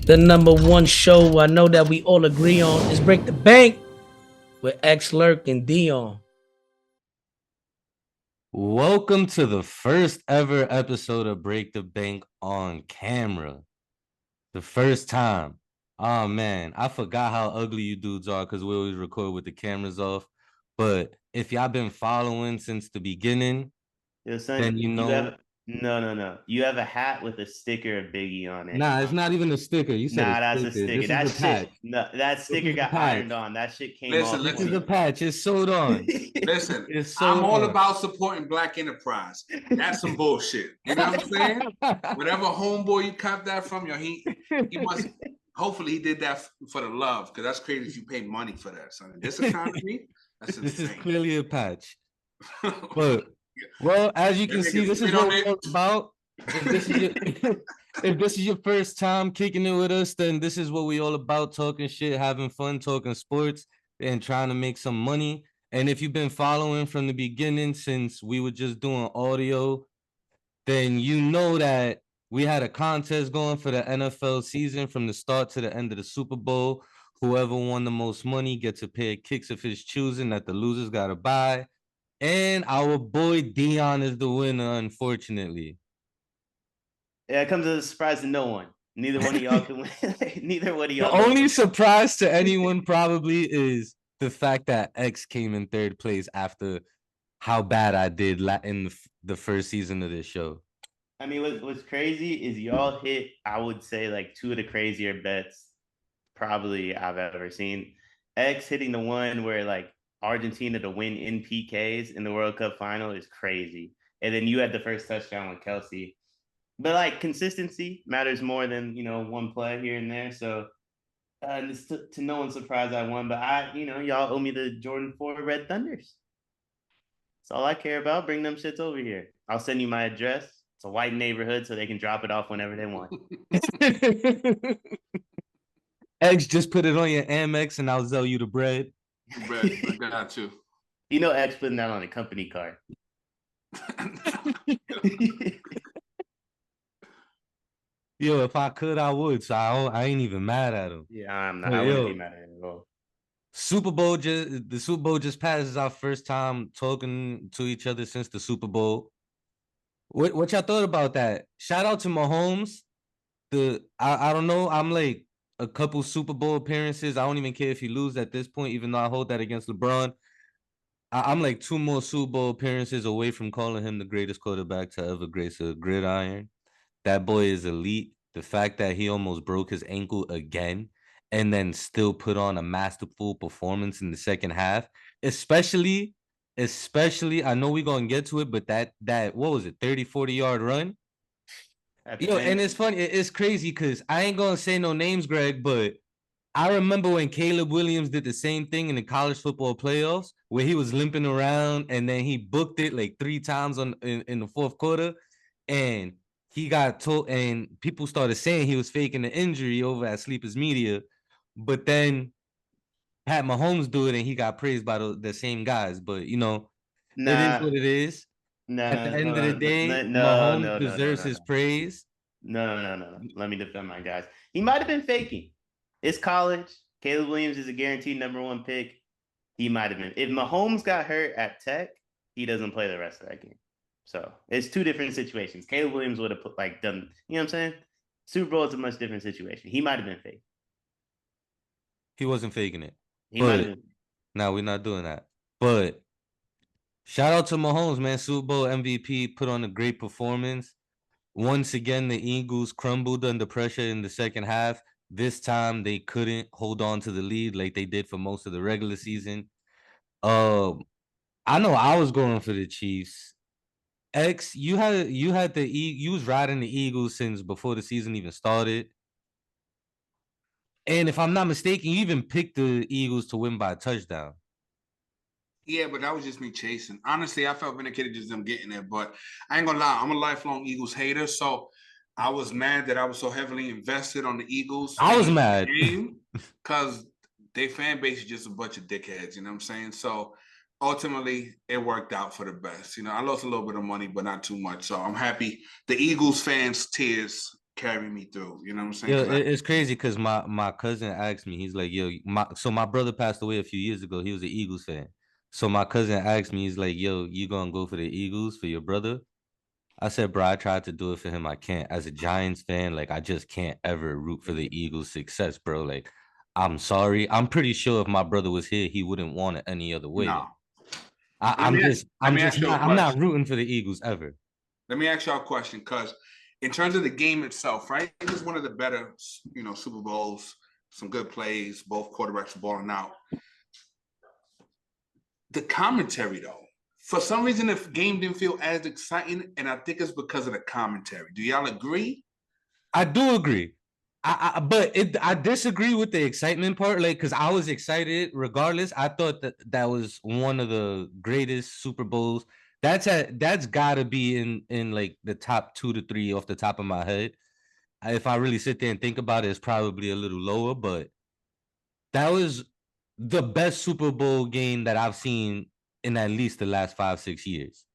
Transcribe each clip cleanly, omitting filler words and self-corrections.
The number one show I know that we all agree on is Break the Bank with X Lerk and Deion. Welcome to the first ever episode of Break the Bank on camera. The first time. Oh man, I forgot how ugly you dudes are because we always record with the cameras off. But if y'all been following since the beginning, Yo, son, then you you know. have no. You have a hat with a sticker of Biggie on it. Nah, it's not even a sticker. You said a Nah, that's a sticker. sticker. This is That a patch. shit, no, that This sticker is a got patch. ironed on. That shit came Listen, off This is listen. a patch. It's sewed on. Listen, It's I'm sewed all on. about supporting Black enterprise. That's some bullshit. You know what I'm saying? Whatever homeboy you cop that from, he must. Hopefully, he did that for the love, because that's crazy if you pay money for that, son. In this economy, that's insane. This is clearly a patch. But well, as you can see, this is what we're all about. If this is your if this is your first time kicking it with us, then this is what we all about: talking shit, having fun, talking sports, and trying to make some money. And if you've been following from the beginning, since we were just doing audio, then you know that we had a contest going for the NFL season from the start to the end of the Super Bowl. Whoever won the most money gets a pair of kicks of his choosing that the losers got to buy. And our boy Deion is the winner, unfortunately. Yeah, it comes as a surprise to no one. Neither one of y'all can win. Neither one of y'all. The only surprise to anyone probably is the fact that X came in third place after how bad I did in the first season of this show. I mean, what's crazy is y'all hit, I would say, like two of the crazier bets probably I've ever seen. X hitting the one where like Argentina to win in PKs in the World Cup final is crazy. And then you had the first touchdown with Kelsey. But like consistency matters more than one play here and there. So to no one's surprise, I won. But y'all owe me the Jordan 4 Red Thunders. That's all I care about. Bring them shits over here. I'll send you my address. It's a white neighborhood, so they can drop it off whenever they want. X, just put it on your Amex, and I'll sell you the bread. Bread, I got you. X putting that on a company card. Yo, if I could, I would. So I ain't even mad at him. Yeah, I'm not. I wouldn't be mad at him at all. The Super Bowl just passed. Is our first time talking to each other since the Super Bowl. What y'all thought about that? Shout out to Mahomes. I don't know. I'm like a couple Super Bowl appearances. I don't even care if he lose at this point, even though I hold that against LeBron. I'm like two more Super Bowl appearances away from calling him the greatest quarterback to ever grace a gridiron. That boy is elite. The fact that he almost broke his ankle again and then still put on a masterful performance in the second half, especially, I know we're going to get to it, but that what was it, 30, 40-yard run? And it's funny. It's crazy because I ain't going to say no names, Greg, but I remember when Caleb Williams did the same thing in the college football playoffs where he was limping around and then he booked it like 3 times in the fourth quarter, and he got told, and people started saying he was faking the injury over at Sleepers Media, but then had Mahomes do it and he got praised by the same guys. But it is what it is. At the end of the day, Mahomes deserves his praise. No. Let me defend my guys. He might have been faking. It's college. Caleb Williams is a guaranteed number 1 pick. He might have been. If Mahomes got hurt at Tech, he doesn't play the rest of that game. So it's two different situations. Caleb Williams would have done, you know what I'm saying? Super Bowl is a much different situation. He might have been fake. He wasn't faking it. He might have been. No, we're not doing that. But shout out to Mahomes, man. Super Bowl MVP, put on a great performance. Once again, the Eagles crumbled under pressure in the second half. This time, they couldn't hold on to the lead like they did for most of the regular season. I know I was going for the Chiefs. X, you was riding the Eagles since before the season even started. And if I'm not mistaken, you even picked the Eagles to win by a touchdown. Yeah, but that was just me chasing. Honestly, I felt vindicated just them getting there. But I ain't gonna lie, I'm a lifelong Eagles hater, so I was mad that I was so heavily invested on the Eagles. I was mad because their fan base is just a bunch of dickheads. You know what I'm saying? So ultimately, it worked out for the best. I lost a little bit of money, but not too much. So I'm happy. The Eagles fans' tears carry me through. You know what I'm saying? Yeah, 'Cause it's crazy because my cousin asked me, he's like, yo, my brother passed away a few years ago. He was an Eagles fan. So my cousin asked me, he's like, yo, you gonna go for the Eagles for your brother? I said, bro, I tried to do it for him. I can't. As a Giants fan, like I just can't ever root for the Eagles' success, bro. Like, I'm sorry. I'm pretty sure if my brother was here, he wouldn't want it any other way. no. Like, Let me I'm ask just you a not. I'm not question. rooting for the Eagles ever. Let me ask y'all a question, because in terms of the game itself, right? It was one of the better, Super Bowls. Some good plays. Both quarterbacks were balling out. The commentary, though, for some reason, the game didn't feel as exciting, and I think it's because of the commentary. Do y'all agree? I do agree. I disagree with the excitement part, like because I was excited regardless. I thought that was one of the greatest Super Bowls. That's gotta be in like the top 2 to 3 off the top of my head. If I really sit there and think about it, it's probably a little lower, but that was the best Super Bowl game that I've seen in at least the last 5, 6 years.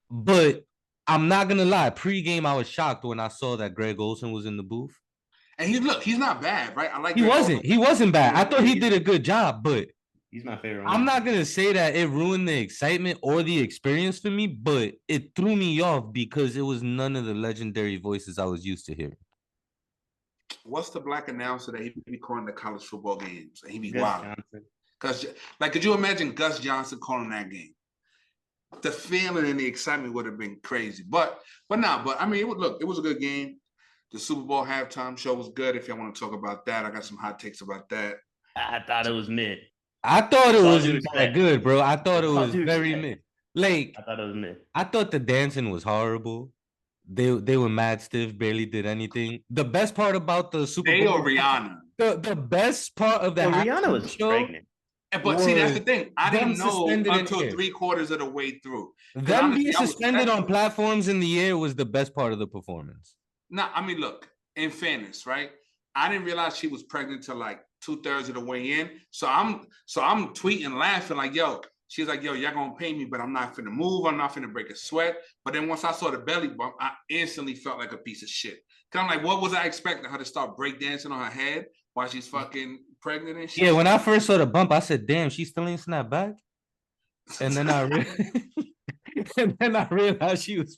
But I'm not gonna lie, pre-game I was shocked when I saw that Greg Olsen was in the booth. And he's not bad, right? I like. He wasn't bad. I thought he did a good job, but he's my favorite I'm one. not gonna say that it ruined the excitement or the experience for me, but it threw me off because it was none of the legendary voices I was used to hearing. What's the black announcer that he be calling the college football games? And he be Gus wild. Johnson. Because, like, could you imagine Gus Johnson calling that game? The feeling and the excitement would have been crazy. But I mean, it was a good game. The Super Bowl halftime show was good. If y'all want to talk about that, I got some hot takes about that. I thought it was mid. I thought it With all was due that respect. good, bro. I thought it With all was due very respect. mid. Like, I thought it was mid. I thought the dancing was horrible. They were mad stiff, barely did anything. The best part about the Super They Bowl, or Rihanna. the best part of the Well, Rihanna halftime was show, pregnant. But see, that's the was thing. I them didn't know suspended in until air. 3/4 of the way through. Them Honestly, being I was suspended on texting. platforms in the air was the best part of the performance. No, I mean, look, in fairness, right? I didn't realize she was pregnant till like 2/3 of the way in. So I'm tweeting, laughing, like, yo, she's like, yo, y'all gonna pay me, but I'm not finna move. I'm not finna break a sweat. But then once I saw the belly bump, I instantly felt like a piece of shit. Cause I'm like, what was I expecting? Her to start breakdancing on her head while she's fucking pregnant and shit? Yeah, when I first saw the bump, I said, damn, she still ain't snapped back. And then I realized she was.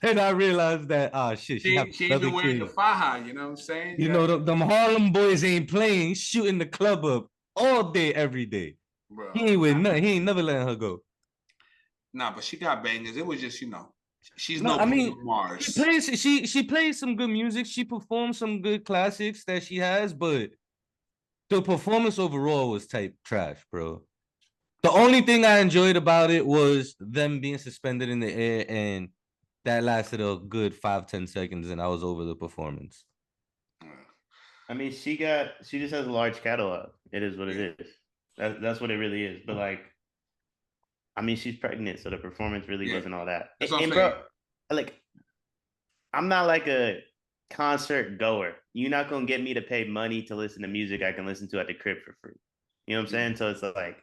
Then I realized that shit, she ain't been wearing the faja, you know what I'm saying? You know, them Harlem boys ain't playing, shooting the club up all day, every day. Bro, He ain't with nothing. He ain't never letting her go. Nah, but she got bangers. It was just, she's No, no I mean, Bruno Mars. she plays some good music. She performs some good classics that she has, but the performance overall was type trash, bro. The only thing I enjoyed about it was them being suspended in the air, and that lasted a good 5-10 seconds, and I was over the performance. I mean, she just has a large catalog. It is what it is. That's what it really is. But like, I mean, she's pregnant, so the performance really wasn't all that. And bro, like, I'm not like a concert goer. You're not gonna get me to pay money to listen to music I can listen to at the crib for free. You know what I'm saying? So it's like,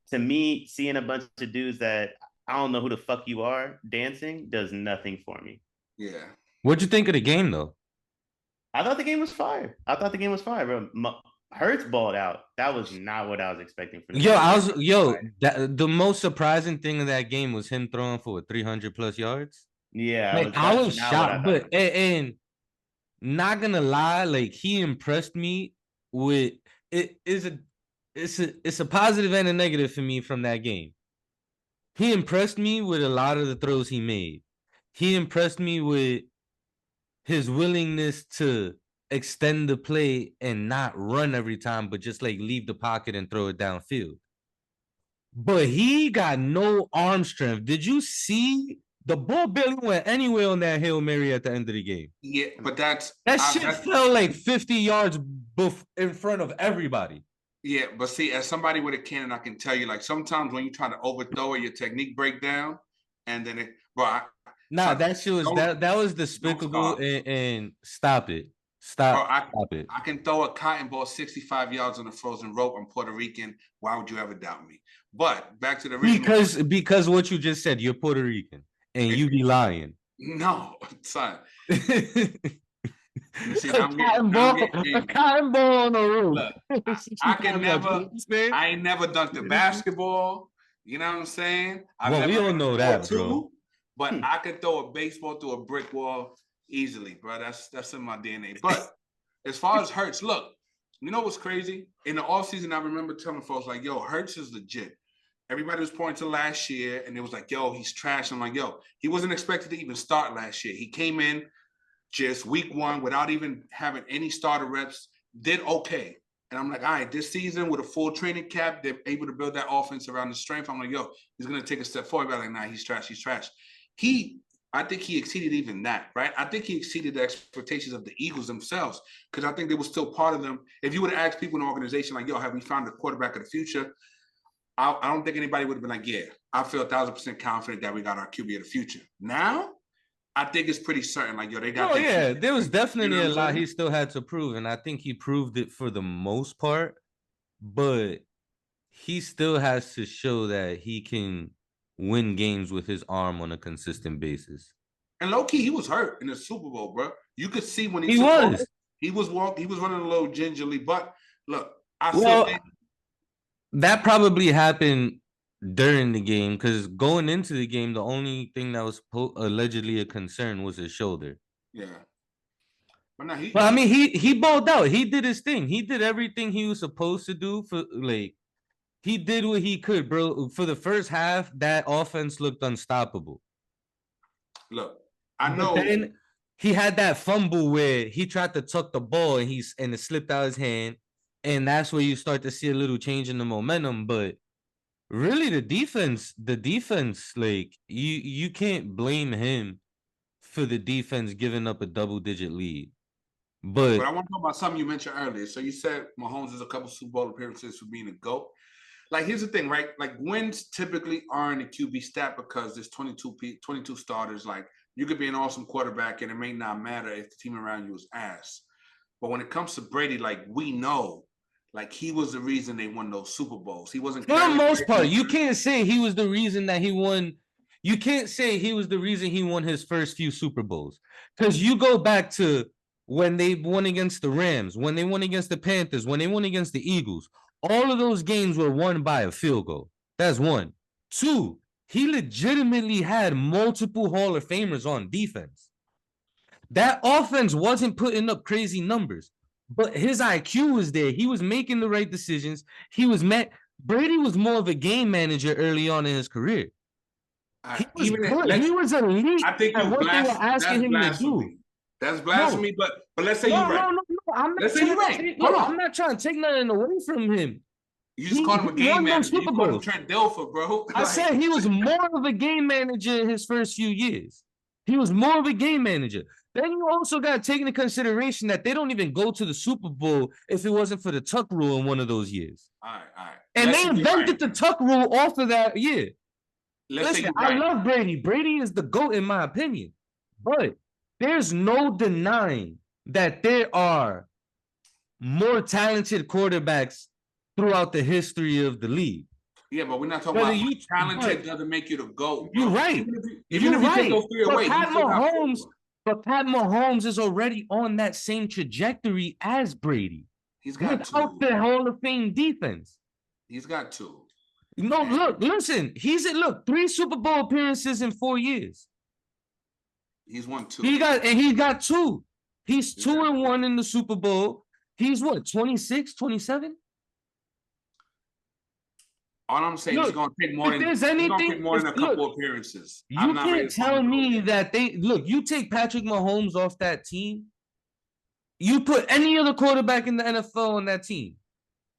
to me, seeing a bunch of dudes that I don't know who the fuck you are dancing does nothing for me. Yeah. What'd you think of the game, though? I thought the game was fire. Bro. Hurts balled out. That was not what I was expecting from. The most surprising thing of that game was him throwing for 300+ yards. Yeah, like, I was shocked, but and not gonna lie, like, he impressed me with it. It's a positive and a negative for me from that game. He impressed me with a lot of the throws he made. He impressed me with his willingness to extend the play and not run every time, but just like leave the pocket and throw it downfield. But he got no arm strength. Did you see the ball barely went anywhere on that Hail Mary at the end of the game? Yeah, but that shit fell like 50 yards in front of everybody. Yeah, but see, as somebody with a cannon, I can tell you, like, sometimes when you try to overthrow it, your technique break down, and then that shit was that was despicable, and stop it. Stop it. I can throw a cotton ball 65 yards on a frozen rope. I'm Puerto Rican. Why would you ever doubt me? But back to the original. Because what you just said, you're Puerto Rican and you be lying. No, son. See, A cotton ball on the roof. Look, I ain't never dunked the basketball. You know what I'm saying? Well, we all know that, bro. But I could throw a baseball through a brick wall easily, bro. That's in my DNA. But as far as Hurts, look, you know what's crazy? In the offseason, I remember telling folks like, yo, Hurts is legit. Everybody was pointing to last year, and it was like, yo, he's trash. I'm like, yo, he wasn't expected to even start last year. He came in just week 1 without even having any starter reps, did okay. And I'm like, all right, this season with a full training camp, they're able to build that offense around the strength. I'm like, yo, he's going to take a step forward. But like, nah, he's trash. I think he exceeded even that, right? I think he exceeded the expectations of the Eagles themselves because I think they were still part of them. If you would have asked people in the organization, like, yo, have we found the quarterback of the future? I don't think anybody would have been like, yeah, I feel 1,000% confident that we got our QB of the future. Now, I think it's pretty certain. Like, yo, they got. Oh yeah, there was definitely a lot he still had to prove, and I think he proved it for the most part. But he still has to show that he can win games with his arm on a consistent basis. And low key, he was hurt in the Super Bowl, bro. You could see when he was. He was running a little gingerly. But look, that probably happened during the game because going into the game, the only thing that was allegedly a concern was his shoulder. Yeah. But I mean, he balled out. He did his thing. He did everything he was supposed to do he did what he could, bro. For the first half, that offense looked unstoppable. Look, I know. But then he had that fumble where he tried to tuck the ball and it slipped out his hand. And that's where you start to see a little change in the momentum. But really, the defense, like you can't blame him for the defense giving up a double-digit lead. But I want to talk about something you mentioned earlier. So you said Mahomes has a couple Super Bowl appearances for being a GOAT. Like, here's the thing, right? Like, wins typically aren't a QB stat because there's 22 starters. Like, you could be an awesome quarterback, and it may not matter if the team around you is ass. But when it comes to Brady, like, we know, like, he was the reason they won those Super Bowls. He wasn't. For the most part, you can't say he was the reason that he won. You can't say he was the reason he won his first few Super Bowls. Because you go back to when they won against the Rams, when they won against the Panthers, when they won against the Eagles. All of those games were won by a field goal. That's one. Two, he legitimately had multiple Hall of Famers on defense. That offense wasn't putting up crazy numbers, but his IQ was there. He was making the right decisions. Brady was more of a game manager early on in his career. He was elite. I think at what they were asking him to do. That's blasphemy, but let's say you're right. No. I'm not trying to take nothing away from him. You just called him a game manager. You called him Trent Dilfer, bro. I said he was more of a game manager in his first few years. He was more of a game manager. Then you also got to take into consideration that they don't even go to the Super Bowl if it wasn't for the tuck rule in one of those years. All right. And they invented the tuck rule off of that year. Listen, I love Brady. Brady is the GOAT in my opinion. But there's no denying that there are more talented quarterbacks throughout the history of the league. Yeah, but we're not talking about talented doesn't make you the GOAT. You're right. Even if you take those three away, but Pat Mahomes is already on that same trajectory as Brady. He's got without the Hall of Fame defense. He's got two. No, listen. He's 3 Super Bowl appearances in 4 years. He's won 2. He got 2. He's 2-1 in the Super Bowl. He's what, 26, 27? All I'm saying is going to take more than a couple appearances. You can't tell me that you take Patrick Mahomes off that team. You put any other quarterback in the NFL on that team.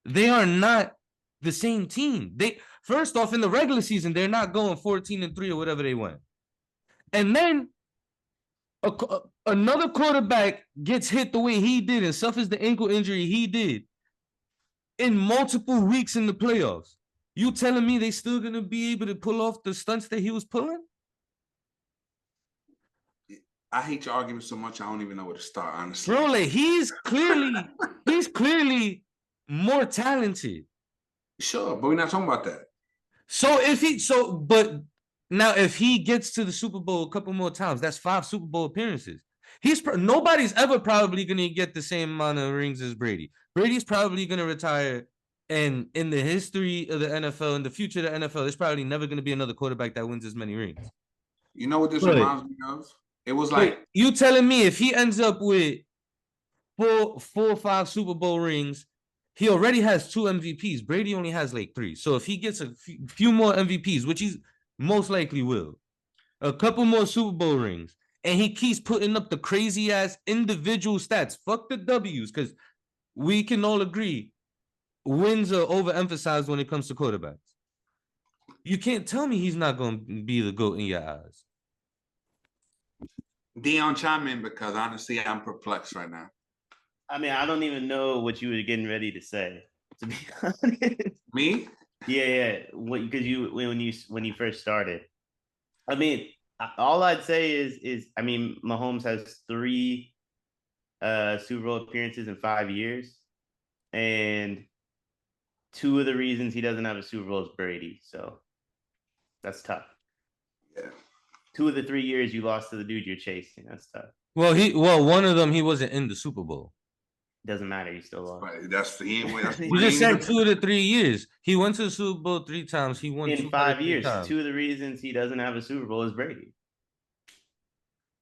They are not the same team. First off, in the regular season, they're not going 14-3 or whatever they went. And then another quarterback gets hit the way he did and suffers the ankle injury he did in multiple weeks in the playoffs. You telling me they still going to be able to pull off the stunts that he was pulling? I hate your argument so much, I don't even know where to start, honestly. Bro, like, he's clearly more talented. Sure, but we're not talking about that. But Now, if he gets to the Super Bowl a couple more times, that's 5 Super Bowl appearances. Nobody's ever probably going to get the same amount of rings as Brady. Brady's probably going to retire, and in the history of the NFL, in the future of the NFL, there's probably never going to be another quarterback that wins as many rings. You know what this But- reminds me of? It was like you telling me if he ends up with four or 5 Super Bowl rings, he already has 2 MVPs. Brady only has like 3. So if he gets a few more MVPs, which he's most likely will, a couple more Super Bowl rings, and he keeps putting up the crazy ass individual stats. Fuck the W's, because we can all agree wins are overemphasized when it comes to quarterbacks. You can't tell me he's not going to be the GOAT in your eyes. Deion chime in because honestly, I'm perplexed right now. I mean, I don't even know what you were getting ready to say, to be honest. Me? Yeah. Because when you first started, I mean, all I'd say is I mean, Mahomes has 3 Super Bowl appearances in 5 years, and 2 of the reasons he doesn't have a Super Bowl is Brady. So that's tough. Yeah. 2 of the 3 years you lost to the dude you're chasing. That's tough. Well, one of them he wasn't in the Super Bowl. Doesn't matter. You still lost. But that's he ain't win. That's You just said 2 of the 3 years. He went to the Super Bowl 3 times. He won In 5 years. 2 of the reasons he doesn't have a Super Bowl is Brady.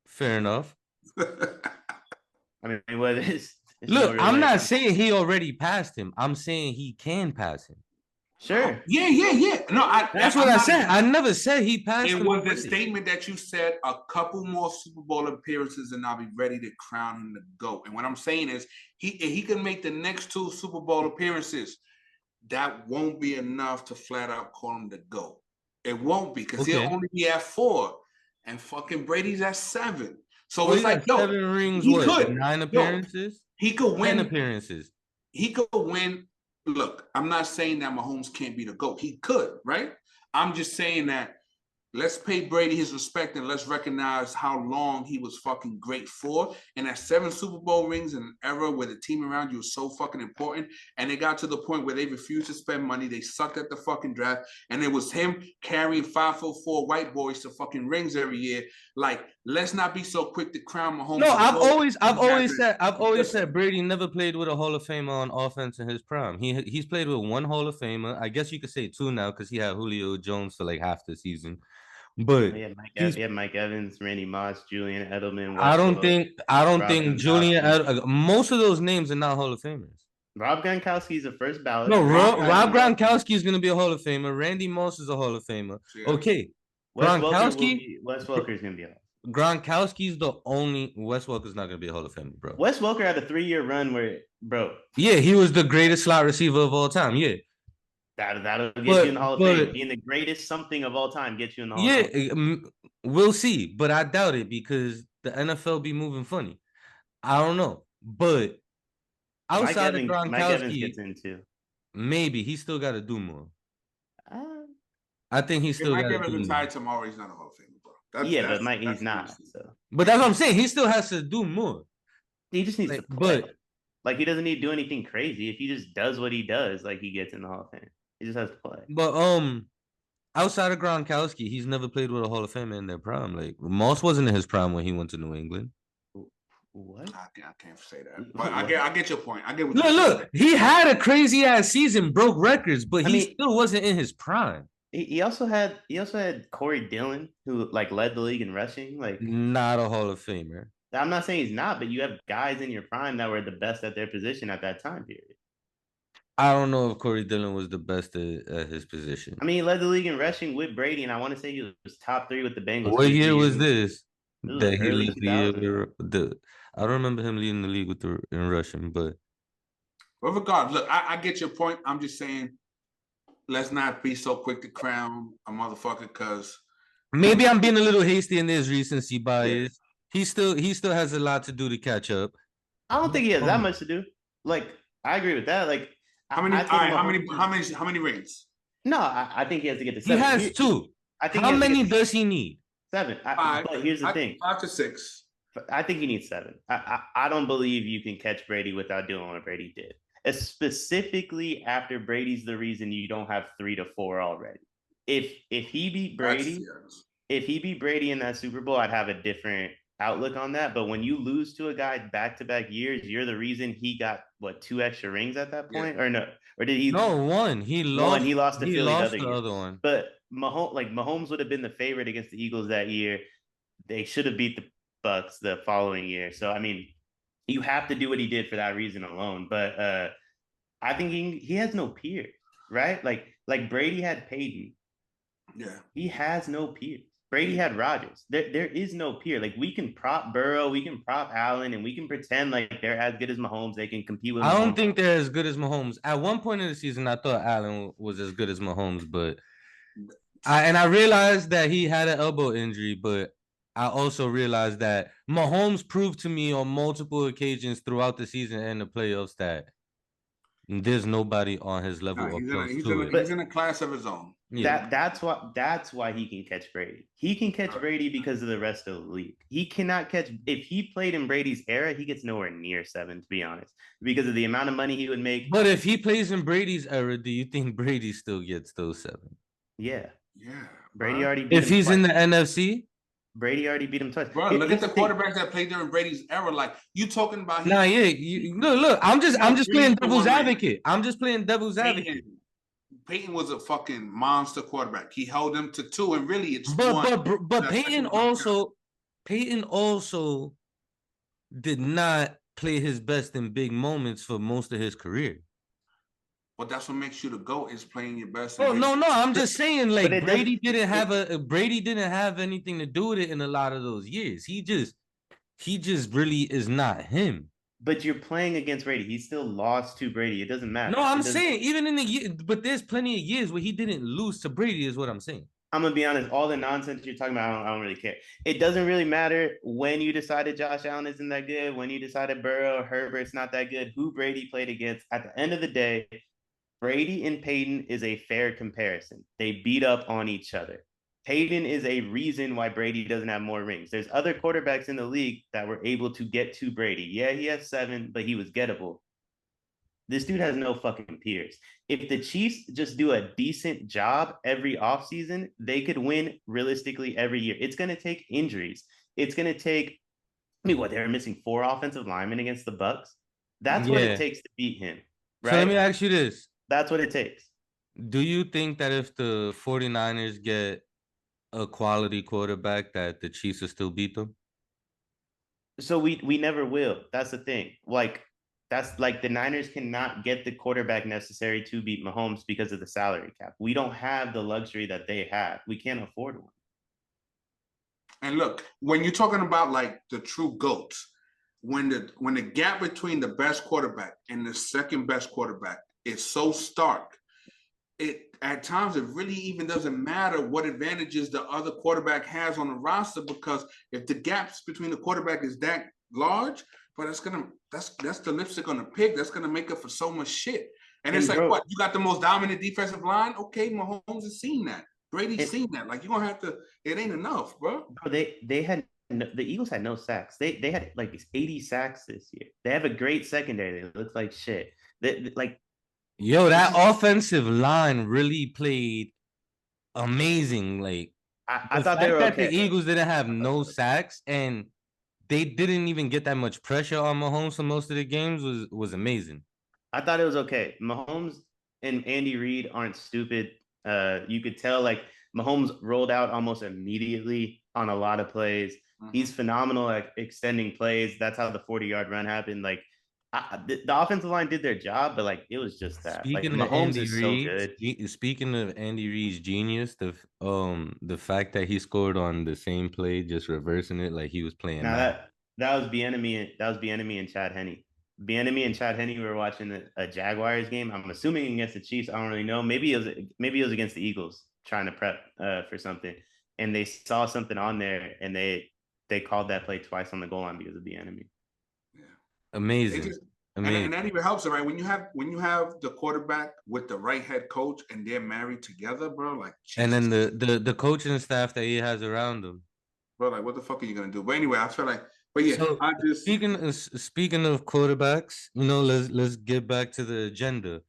Fair enough. I mean, whether it's Look, I'm not saying he already passed him. I'm saying he can pass him. Sure. Yeah. No, That's what I said. I never said he passed him. It was the already. statement that you said, a couple more Super Bowl appearances and I'll be ready to crown him the GOAT. And what I'm saying is, he can make the next 2 Super Bowl appearances. That won't be enough to flat out call him the GOAT. It won't be, because he'll only be at 4, and fucking Brady's at 7. So it's like, 7 rings, he what? could. 9 appearances? He could win 10 appearances. He could win. Look, I'm not saying that Mahomes can't be the GOAT. He could, right? I'm just saying that let's pay Brady his respect and let's recognize how long he was fucking great for. And at 7 Super Bowl rings in an era where the team around you was so fucking important, and they got to the point where they refused to spend money. They sucked at the fucking draft, and it was him carrying 5'4" white boys to fucking rings every year. Like, let's not be so quick to crown Mahomes. No, I've always said Brady never played with a Hall of Famer on offense in his prime. He's played with 1 Hall of Famer. I guess you could say 2 now because he had Julio Jones for like half the season. But Mike Evans, Randy Moss, Julian Edelman. I don't think Julian. Most of those names are not Hall of Famers. Rob Gronkowski is the first ballot. No, Rob Gronkowski is going to be a Hall of Famer. Randy Moss is a Hall of Famer. Okay, Gronkowski. Wes Welker's going to be. Gronkowski's the only. Wes Welker's not going to be a Hall of Famer, bro. Wes Welker had a 3-year run where, bro. Yeah, he was the greatest slot receiver of all time. Yeah. That'll get you in the Hall of Fame. Being the greatest something of all time gets you in the Hall of Fame. Yeah, we'll see, but I doubt it because the NFL be moving funny. I don't know, but outside of Gronkowski, Mike Evans gets in too. Maybe he still got to do more. I think he's still got to do more. Mike Evans retired tomorrow. He's not a Hall of Famer, bro. But Mike, he's not. So. But that's what I'm saying. He still has to do more. He just needs to play. Like, he doesn't need to do anything crazy. If he just does what he does, like, he gets in the Hall of Fame. He just has to play. But outside of Gronkowski, he's never played with a Hall of Famer in their prime. Like, Moss wasn't in his prime when he went to New England. What? I can't say that. But I get your point. I get what look. He had a crazy ass season, broke records, but he still wasn't in his prime. He also had Corey Dillon, who like led the league in rushing. Like, not a Hall of Famer. I'm not saying he's not, but you have guys in your prime that were the best at their position at that time period. I don't know if Corey Dillon was the best at his position. I mean, he led the league in rushing with Brady, and I want to say he was top 3 with the Bengals. What year was this? That he led the I don't remember him leading the league in rushing, but with regard, look, I get your point. I'm just saying, let's not be so quick to crown a motherfucker because maybe I'm being a little hasty in this recency bias. Yeah. He still has a lot to do to catch up. I don't think he has that much to do. Like, I agree with that. Like, how many rings? No, I think he has to get to 7. He has 2. How many does he need? 7. But here's the thing: 5 to 6. I think he needs 7. I don't believe you can catch Brady without doing what Brady did. Specifically after Brady's the reason you don't have 3 to 4 already. if he beat That's Brady, yes. if he beat Brady in that Super Bowl, I'd have a different outlook on that. But when you lose to a guy back-to-back years, you're the reason he got what 2 extra rings at that point, or no, or did he? No, one. He One, lost. he lost to He Philly the lost other the year. other one. But Mahomes would have been the favorite against the Eagles that year. They should have beat the Bucks the following year. So I mean, you have to do what he did for that reason alone. But I think he has no peer, right? Like Brady had Peyton. Yeah. He has no peers. Brady had Rodgers. There is no peer. Like we can prop Burrow, we can prop Allen, and we can pretend like they're as good as Mahomes. They can compete with I don't Mahomes. think they're as good as Mahomes. At one point in the season, I thought Allen was as good as Mahomes, but I realized that he had an elbow injury, but I also realized that Mahomes proved to me on multiple occasions throughout the season and the playoffs that there's nobody on his level or close to it. He's in a class of his own. Yeah. That's why he can catch Brady. He can catch Brady because of the rest of the league. He cannot catch if he played in Brady's era, he gets nowhere near 7, to be honest, because of the amount of money he would make. But if he plays in Brady's era, do you think Brady still gets those 7? Yeah. Yeah. Brady already beat if him he's twice. in the NFC? Brady already beat him twice. Bro, look at the quarterbacks that played during Brady's era. Like you talking about? Nah, yeah. Look. I'm just playing devil's advocate. I'm just playing devil's advocate. Peyton was a fucking monster quarterback. He held them to 2, and really it's but one. But Peyton also did not play his best in big moments for most of his career. But that's what makes you the GOAT is playing your best. Oh no, I'm just saying like Brady didn't have anything to do with it in a lot of those years. He just really is not him. But you're playing against Brady. He still lost to Brady. It doesn't matter. No, I'm saying even in the year, but there's plenty of years where he didn't lose to Brady, is what I'm saying. I'm gonna be honest. All the nonsense you're talking about, I don't really care. It doesn't really matter when you decided Josh Allen isn't that good, when you decided Burrow or Herbert's not that good, who Brady played against. At the end of the day, Brady and Peyton is a fair comparison. They beat up on each other. Peyton is a reason why Brady doesn't have more rings. There's other quarterbacks in the league that were able to get to Brady. Yeah, he has 7, but he was gettable. This dude has no fucking peers. If the Chiefs just do a decent job every offseason, they could win realistically every year. It's going to take injuries. It's going to take, they were missing 4 offensive linemen against the Bucks. That's what it takes to beat him. Right? So let me ask you this. That's what it takes. Do you think that if the 49ers get a quality quarterback that the Chiefs will still beat them? So we never will. That's the thing. That's like the Niners cannot get the quarterback necessary to beat Mahomes because of the salary cap. We don't have the luxury that they have. We can't afford one. And look, when you're talking about like the true GOATs, when the gap between the best quarterback and the second best quarterback is so stark, it at times it really even doesn't matter what advantages the other quarterback has on the roster, because if the gaps between the quarterback is that large, but that's the lipstick on the pig. That's gonna make up for so much shit. And it's like, what, you got the most dominant defensive line? Okay, Mahomes has seen that. Brady's seen that. Like, you're gonna have to. It ain't enough, bro. They had the Eagles had no sacks. They had like these 80 sacks this year. They have a great secondary. They look like shit. That offensive line really played amazing. Like I thought they were okay. The Eagles didn't have no sacks and they didn't even get that much pressure on Mahomes for most of the games was amazing. I thought it was okay. Mahomes and Andy Reid aren't stupid. You could tell like Mahomes rolled out almost immediately on a lot of plays. Mm-hmm. He's phenomenal at extending plays. That's how the 40-yard run happened. Like the offensive line did their job, but like it was just that. Speaking like Mahomes is so good. Speaking of Andy Reid's genius, the fact that he scored on the same play, just reversing it like he was playing. Now that was Bieniemy. That was Bieniemy and Chad Henne. Bieniemy and Chad Henne were watching a Jaguars game. I'm assuming against the Chiefs. I don't really know. Maybe it was against the Eagles trying to prep for something, and they saw something on there, and they called that play twice on the goal line because of Bieniemy. Amazing. And that even helps, right? When you have the quarterback with the right head coach and they're married together, bro. Like, Jesus. And then the coaching staff that he has around him, bro. Like, what the fuck are you gonna do? But anyway, I feel like, but yeah. So, speaking of quarterbacks, let's get back to the agenda.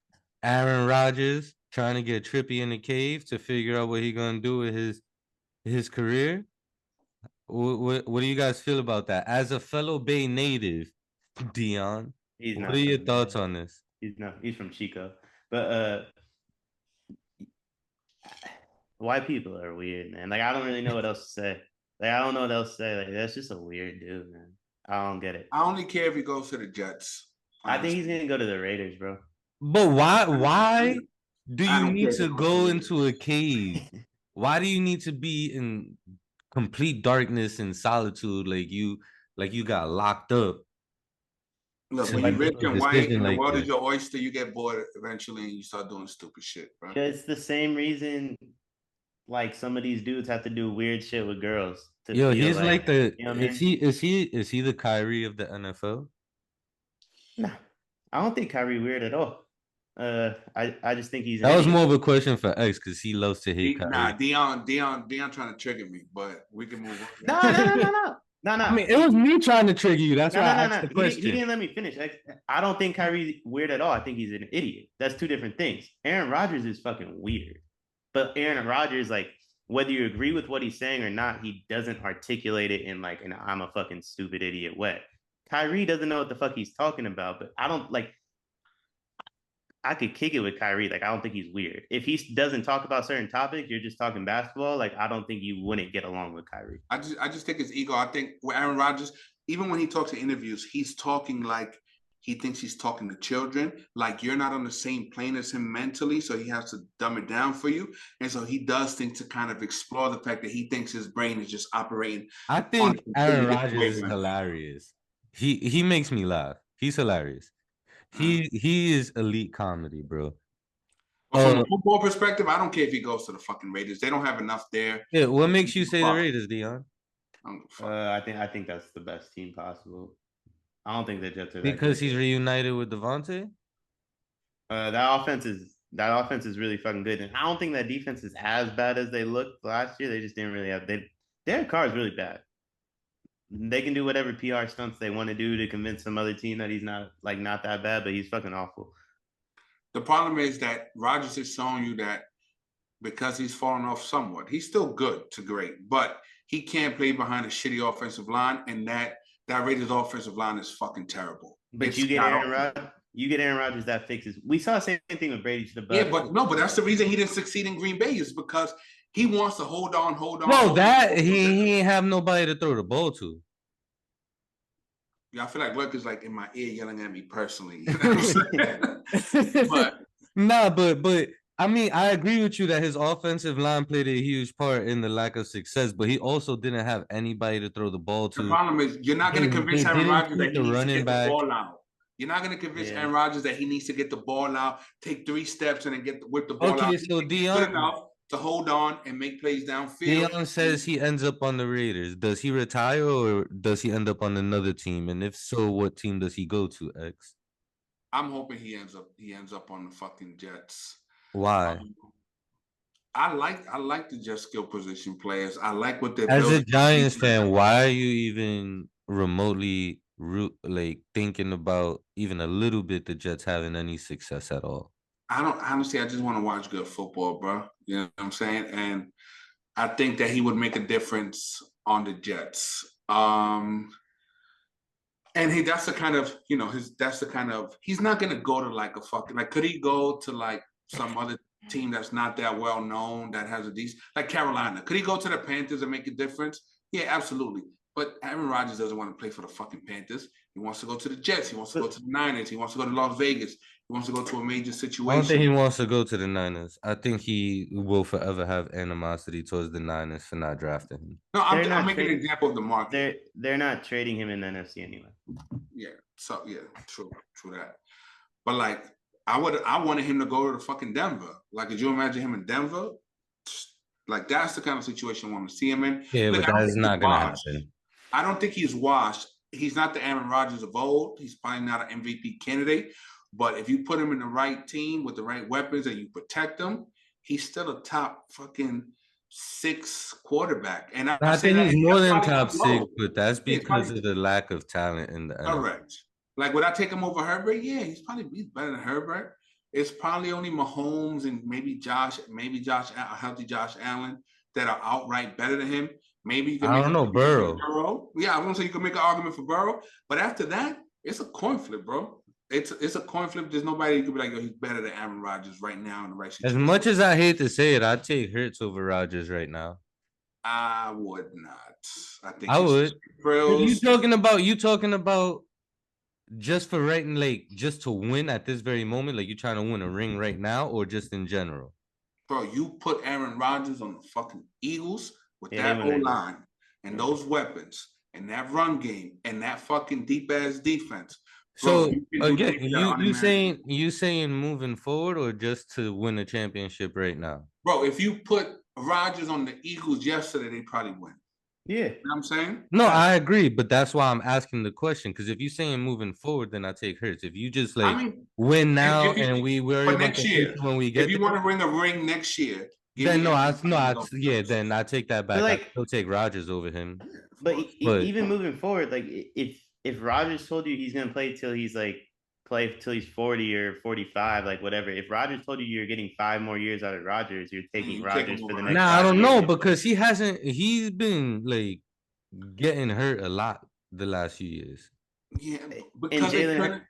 Aaron Rodgers trying to get Trippy in the cave to figure out what he gonna do with his career. What do you guys feel about that? As a fellow Bay native, Deion, He's what not are your from thoughts Bay. on this? He's from Chico. But white people are weird, man. Like I don't really know what else to say. Like I don't know what else to say. Like that's just a weird dude, man. I don't get it. I only care if he goes to the Jets. I think he's honestly. gonna go to the Raiders, bro. But why do I you don't need care to if he go goes to into a cave? Why do you need to be in complete darkness and solitude like you got locked up? Look, to when you're make rich a and white decision and the like world is this? your oyster, you get bored eventually and you start doing stupid shit, bro. It's the same reason like some of these dudes have to do weird shit with girls to Yo, feel he's like the you know what I mean? is he the Kyrie of the NFL? Nah, I don't think Kyrie weird at all. I just think he's an That was idiot. more of a question for X because he loves to hate Nah, Kyrie. Deion trying to trigger me, but we can move on. No. I mean, it was me trying to trigger you. That's why I asked the He question. didn't let me finish. I don't think Kyrie's weird at all. I think he's an idiot. That's two different things. Aaron Rodgers is fucking weird. But Aaron Rodgers, like, whether you agree with what he's saying or not, he doesn't articulate it in like an I'm a fucking stupid idiot way. Kyrie doesn't know what the fuck he's talking about, but I don't like I could kick it with Kyrie. Like, I don't think he's weird. If he doesn't talk about certain topics, you're just talking basketball. Like, I don't think you wouldn't get along with Kyrie. I just think it's ego. I think with Aaron Rodgers, even when he talks in interviews, he's talking like he thinks he's talking to children. Like you're not on the same plane as him mentally, so he has to dumb it down for you. And so he does things to kind of explore the fact that he thinks his brain is just operating. I think Aaron Rodgers is hilarious. He makes me laugh. He's hilarious. He is elite comedy, bro. But from a football perspective, I don't care if he goes to the fucking Raiders. They don't have enough there. Yeah, what makes you say the Raiders, Deion? I think that's the best team possible. I don't think the Jets are because he's reunited with Devontae. That offense is really fucking good, and I don't think that defense is as bad as they looked last year. They just didn't really have their car is really bad. They can do whatever PR stunts they want to do to convince some other team that he's not that bad, but he's fucking awful. The problem is that Rodgers is showing you that because he's fallen off somewhat, he's still good to great, but he can't play behind a shitty offensive line, and that Raiders offensive line is fucking terrible. But you get Aaron Rodgers, that fixes. We saw the same thing with Brady to the Bucs. Yeah, but that's the reason he didn't succeed in Green Bay is because he wants to hold on. No, that he ain't have nobody to throw the ball to. Yeah, I feel like Lerk is like in my ear yelling at me personally. You know what I'm saying? but I mean, I agree with you that his offensive line played a huge part in the lack of success, but he also didn't have anybody to throw the ball to. The problem is you're not going to convince Aaron Rodgers that he needs to get the ball out. You're not going to convince Aaron Rodgers that he needs to get the ball out, take 3 steps, and then get with the ball out. Okay, so Deion good enough to hold on and make plays downfield. Deion says he ends up on the Raiders. Does he retire or does he end up on another team? And if so, what team does he go to, X? I'm hoping he ends up on the fucking Jets. Why? I like the Jets skill position players. I like what they're building. As a Giants fan, why are you even remotely thinking about even a little bit the Jets having any success at all? I don't honestly. I just want to watch good football, bro. You know what I'm saying? And I think that he would make a difference on the Jets. And that's the kind of, he's not gonna go to like a fucking could he go to like some other team that's not that well known that has a decent like Carolina? Could he go to the Panthers and make a difference? Yeah, absolutely. But Aaron Rodgers doesn't want to play for the fucking Panthers. He wants to go to the Jets. He wants to go to the Niners. He wants to go to Las Vegas. He wants to go to a major situation. I don't think he wants to go to the Niners. I think he will forever have animosity towards the Niners for not drafting him. No, I'm making an example of the market. They're not trading him in the NFC anyway. Yeah. So yeah, true that. But like, I wanted him to go to the fucking Denver. Like, could you imagine him in Denver? Like, that's the kind of situation I want to see him in. Yeah, but that's not gonna happen. I don't think he's washed. He's not the Aaron Rodgers of old. He's probably not an MVP candidate. But if you put him in the right team with the right weapons and you protect him, he's still a top fucking 6 quarterback. And I think he's more than top 6, but that's because of the lack of talent in the NFL. Correct. Like, would I take him over Herbert? Yeah, he's better than Herbert. it's probably only Mahomes and maybe a healthy Josh Allen that are outright better than him. Maybe you can I make don't an know, argument for Burrow. Burrow. Yeah, I won't say you can make an argument for Burrow, but after that, it's a coin flip, bro. It's a coin flip. There's nobody you could be like, yo, he's better than Aaron Rodgers right now in the right As situation. much as I hate to say it, I'd take Hurts over Rodgers right now. I would not. I think I would. You talking about just for writing, like just to win at this very moment, like you trying to win a ring right now, or just in general? Bro, you put Aaron Rodgers on the fucking Eagles with that they win that O-line and those weapons and that run game and that fucking deep ass defense. Bro, So you can do again, things that are unimaginable. you saying moving forward or just to win a championship right now? Bro, if you put Rodgers on the Eagles yesterday, they probably win. Yeah. You know what I'm saying? No, I agree, but that's why I'm asking the question. Because if you're saying moving forward, then I take Hurts. If you just like I mean, win now if you, and we worry for about next the year, future when we if get you there, want to bring a ring next year, give then me no, Aaron Rodgers over yeah, Hurts. then I take that back. But I like, still take Rodgers over him. but But even moving forward, like if Rodgers told you he's gonna play till he's like play till he's 40 or 45, like whatever. If Rodgers told you you're getting 5 more years out of Rodgers, you're taking You take Rodgers him for the over next nah, I 5 don't years. know because he's been like getting hurt a lot the last few years. Yeah, And because Jalen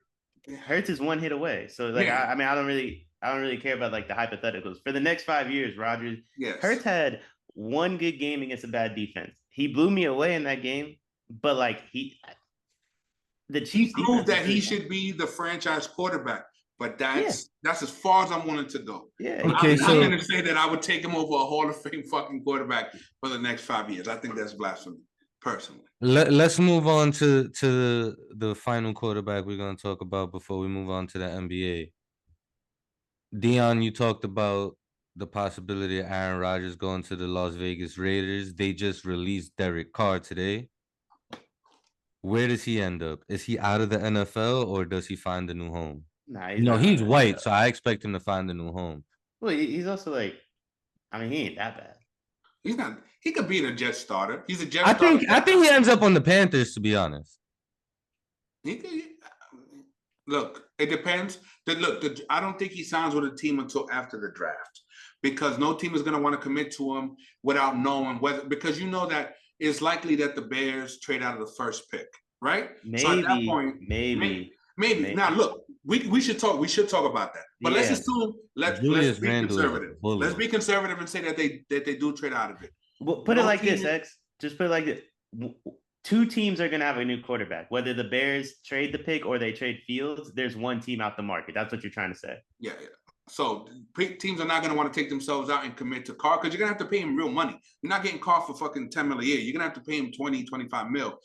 Hurts is one hit away. So like Yeah. I mean I don't really care about like the hypotheticals. For the next 5 years, Rodgers yes. Hurts had one good game against a bad defense. He blew me away in that game, but like the He Chiefs proved that he defense should be the franchise quarterback, but that's Yeah. as far as I'm willing to go. Yeah. Okay, I'm so- not going to say that I would take him over a Hall of Fame fucking quarterback for the next 5 years. I think that's blasphemy, personally. Let's move on to the final quarterback we're gonna talk about before we move on to the NBA. Deion, you talked about the possibility of Aaron Rodgers going to the Las Vegas Raiders. They just released Derek Carr today. Where does he end up? Is he out of the NFL or does he find a new home? Nah, He's white, so I expect him to find a new home. Well, he's also like, I mean, he ain't that bad. He's not. He could be a Jet starter. He's a Jet I starter. think he ends up on the Panthers, to be honest. He could, look, it depends. I don't think he signs with a team until after the draft because no team is going to want to commit to him without knowing whether, because you know that it's likely that the Bears trade out of the first pick, right? Maybe, so at that point, maybe. Now look, we should talk. We should talk about that. But let's assume let's be conservative. Let's be conservative and say that they do trade out of it. Well, put it like this, X. Just put it like this. 2 teams are going to have a new quarterback. Whether the Bears trade the pick or they trade Fields, there's one team out the market. That's what you're trying to say. Yeah. So teams are not going to want to take themselves out and commit to Carr because you're going to have to pay him real money. You're not getting Carr for fucking $10 million a year. You're going to have to pay him 20, 25 mil.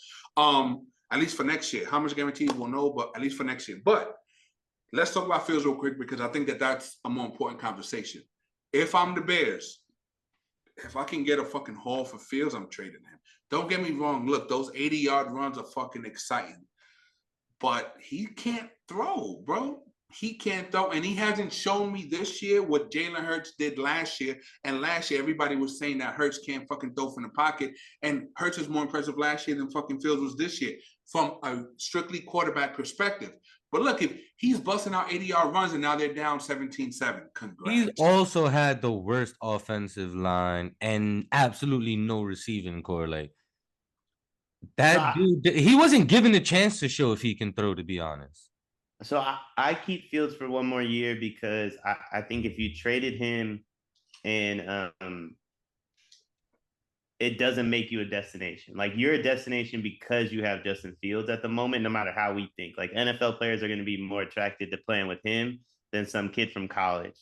At least for next year. How much guaranteed we'll know, but at least for next year. But let's talk about Fields real quick because I think that's a more important conversation. If I'm the Bears, if I can get a fucking haul for Fields, I'm trading him. Don't get me wrong. Look, those 80-yard runs are fucking exciting. But he can't throw, bro. He can't throw. And he hasn't shown me this year what Jalen Hurts did last year. And last year, everybody was saying that Hurts can't fucking throw from the pocket. And Hurts is more impressive last year than fucking Fields was this year from a strictly quarterback perspective. But look, if he's busting out 80-yard runs and now they're down 17-7, congrats. He's also had the worst offensive line and absolutely no receiving core. Like that dude, he wasn't given a chance to show if he can throw, to be honest. So I keep Fields for one more year because I think if you traded him and it doesn't make you a destination. Like you're a destination because you have Justin Fields at the moment, no matter how we think. Like NFL players are going to be more attracted to playing with him than some kid from college.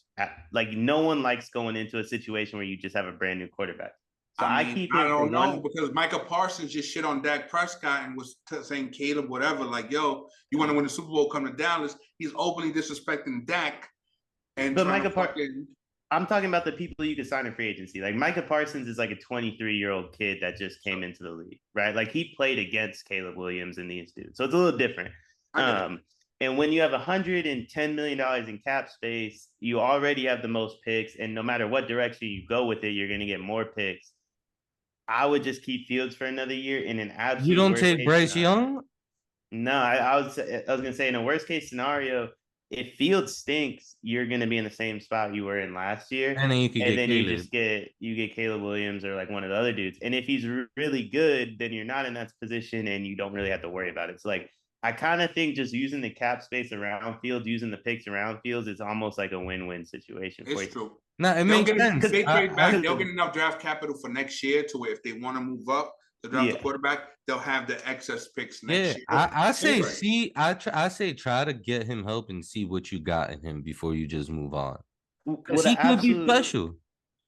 Like no one likes going into a situation where you just have a brand new quarterback. So I keep him. I don't know because Micah Parsons just shit on Dak Prescott and was saying Caleb whatever. Like, yo, you want to win the Super Bowl? Come to Dallas. He's openly disrespecting Dak. But Micah Parsons, I'm talking about the people you could sign in free agency. Like Micah Parsons is like a 23-year-old kid that just came into the league, right? Like he played against Caleb Williams and these dudes, so it's a little different. And when you have $110 million in cap space, you already have the most picks, and no matter what direction you go with it, you're going to get more picks. I would just keep Fields for another year in an absolute. You don't take Bryce Young? No, I was going to say in a worst case scenario, if Fields stinks, you're going to be in the same spot you were in last year. And then you could And get then Caleb. you get Caleb Williams or like one of the other dudes. And if he's really good, then you're not in that position and you don't really have to worry about it. It's like, I kind of think just using the cap space around Fields, using the picks around Fields is almost like a win-win situation for It's you. true. No, it They'll makes get sense. if they trade back, they'll I- get enough draft capital for next year to where if they want to move up to draft the Yeah. quarterback, they'll have the excess picks next year. I say Right. see, I say try to get him help and see what you got in him before you just move on. Because Well, he could be special.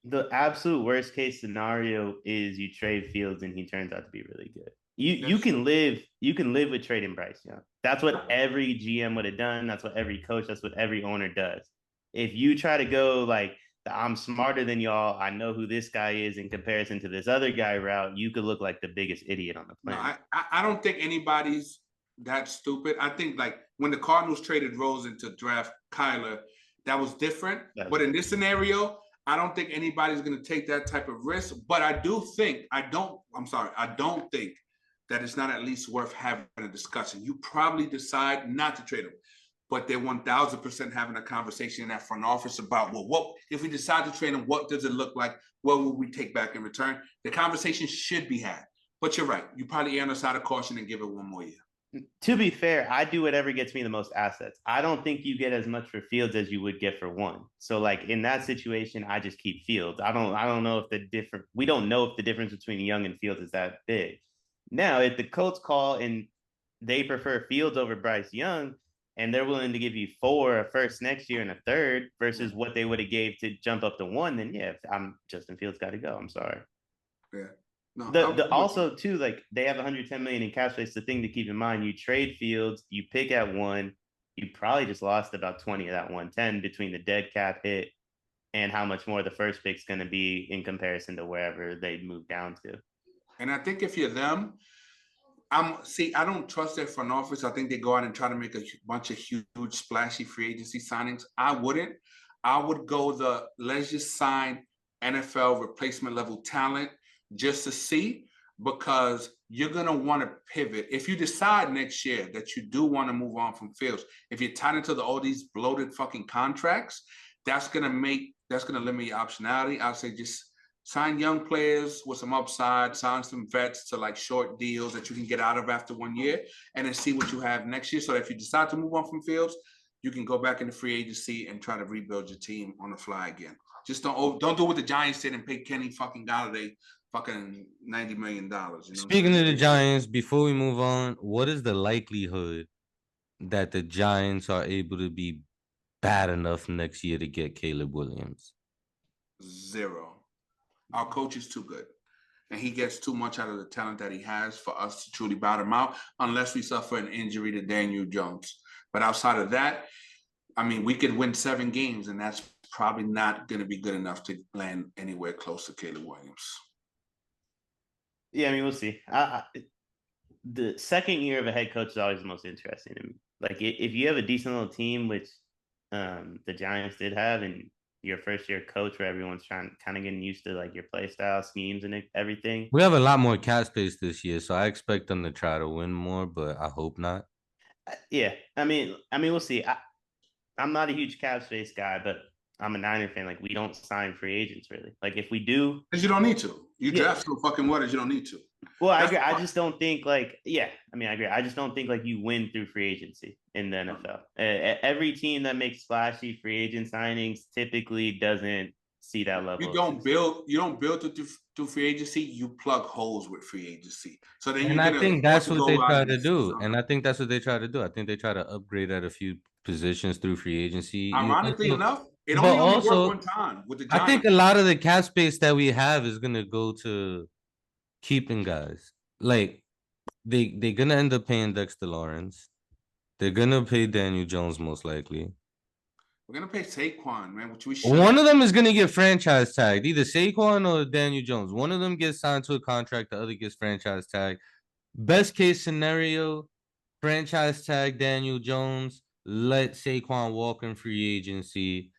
The absolute worst case scenario is you trade Fields and he turns out to be really good. You can live with trading Bryce Young. That's what every GM would have done. That's what every coach, that's what every owner does. If you try to go like I'm smarter than y'all, I know who this guy is in comparison to this other guy route, you could look like the biggest idiot on the planet. No, I don't think anybody's that stupid. I think like when the Cardinals traded Rosen to draft Kyler, that was different. But in this scenario, I don't think anybody's going to take that type of risk. But I don't think that it's not at least worth having a discussion. You probably decide not to trade him, but they're 1000% having a conversation in that front office about, well, what if we decide to trade him? What does it look like? What will we take back in return? The conversation should be had. But you're right. You probably err on the side of caution and give it one more year. To be fair, I do whatever gets me the most assets. I don't think you get as much for Fields as you would get for one. So like in that situation, I just keep Fields. I don't know if we don't know if the difference between Young and Fields is that big. Now, if the Colts call and they prefer Fields over Bryce Young, and they're willing to give you 4, a first next year and a third versus what they would have gave to jump up to 1, then yeah, I'm Justin Fields got to go. I'm sorry. Yeah. No, also too, like they have 110 million in cap space. The thing to keep in mind, you trade Fields, you pick at 1, you probably just lost about 20 of that 110 between the dead cap hit and how much more the first pick's going to be in comparison to wherever they move down to. And I think if you're them, I don't trust their front office. I think they go out and try to make a bunch of huge, splashy free agency signings. I wouldn't. I would go let's just sign NFL replacement level talent just to see, because you're going to want to pivot. If you decide next year that you do want to move on from Fields, if you're tied into all these bloated fucking contracts, that's going to limit your optionality. I'll say just sign young players with some upside, sign some vets to like short deals that you can get out of after 1 year, and then see what you have next year. So that if you decide to move on from Fields, you can go back into free agency and try to rebuild your team on the fly again. Just don't do what the Giants did and pay Kenny fucking Galladay fucking $90 million. You know Speaking of the Giants, before we move on, what is the likelihood that the Giants are able to be bad enough next year to get Caleb Williams? 0. Our coach is too good, and he gets too much out of the talent that he has for us to truly bottom out, unless we suffer an injury to Daniel Jones. But outside of that, I mean, we could win 7 games, and that's probably not going to be good enough to land anywhere close to Caleb Williams. Yeah, I mean, we'll see. The second year of a head coach is always the most interesting to me. Like, if you have a decent little team, which the Giants did have, and your first year coach where everyone's kind of getting used to like your play style schemes and everything. We have a lot more cap space this year, so I expect them to try to win more, but I hope not. Yeah, I mean, we'll see. I'm not a huge cap space guy, but I'm a Niner fan. Like, we don't sign free agents really. Like, if we do, because you don't need to. You draft so fucking waters, you don't need to. Well, I agree. I just don't think like, I agree. I just don't think like you win through free agency in the NFL. Every team that makes splashy free agent signings typically doesn't see that level. You don't build through free agency. You plug holes with free agency. So then, I think that's what they try to do. And I think that's what they try to do. I think they try to upgrade at a few positions through free agency. Ironically enough, it only worked one time with the Giants. I think a lot of the cap space that we have is gonna go to keeping guys. Like they're gonna end up paying Dexter Lawrence. They're gonna pay Daniel Jones most likely. We're gonna pay Saquon, man. Which we should. One of them is gonna get franchise tagged, either Saquon or Daniel Jones. One of them gets signed to a contract, the other gets franchise tagged. Best case scenario, franchise tag Daniel Jones, let Saquon walk in free agency,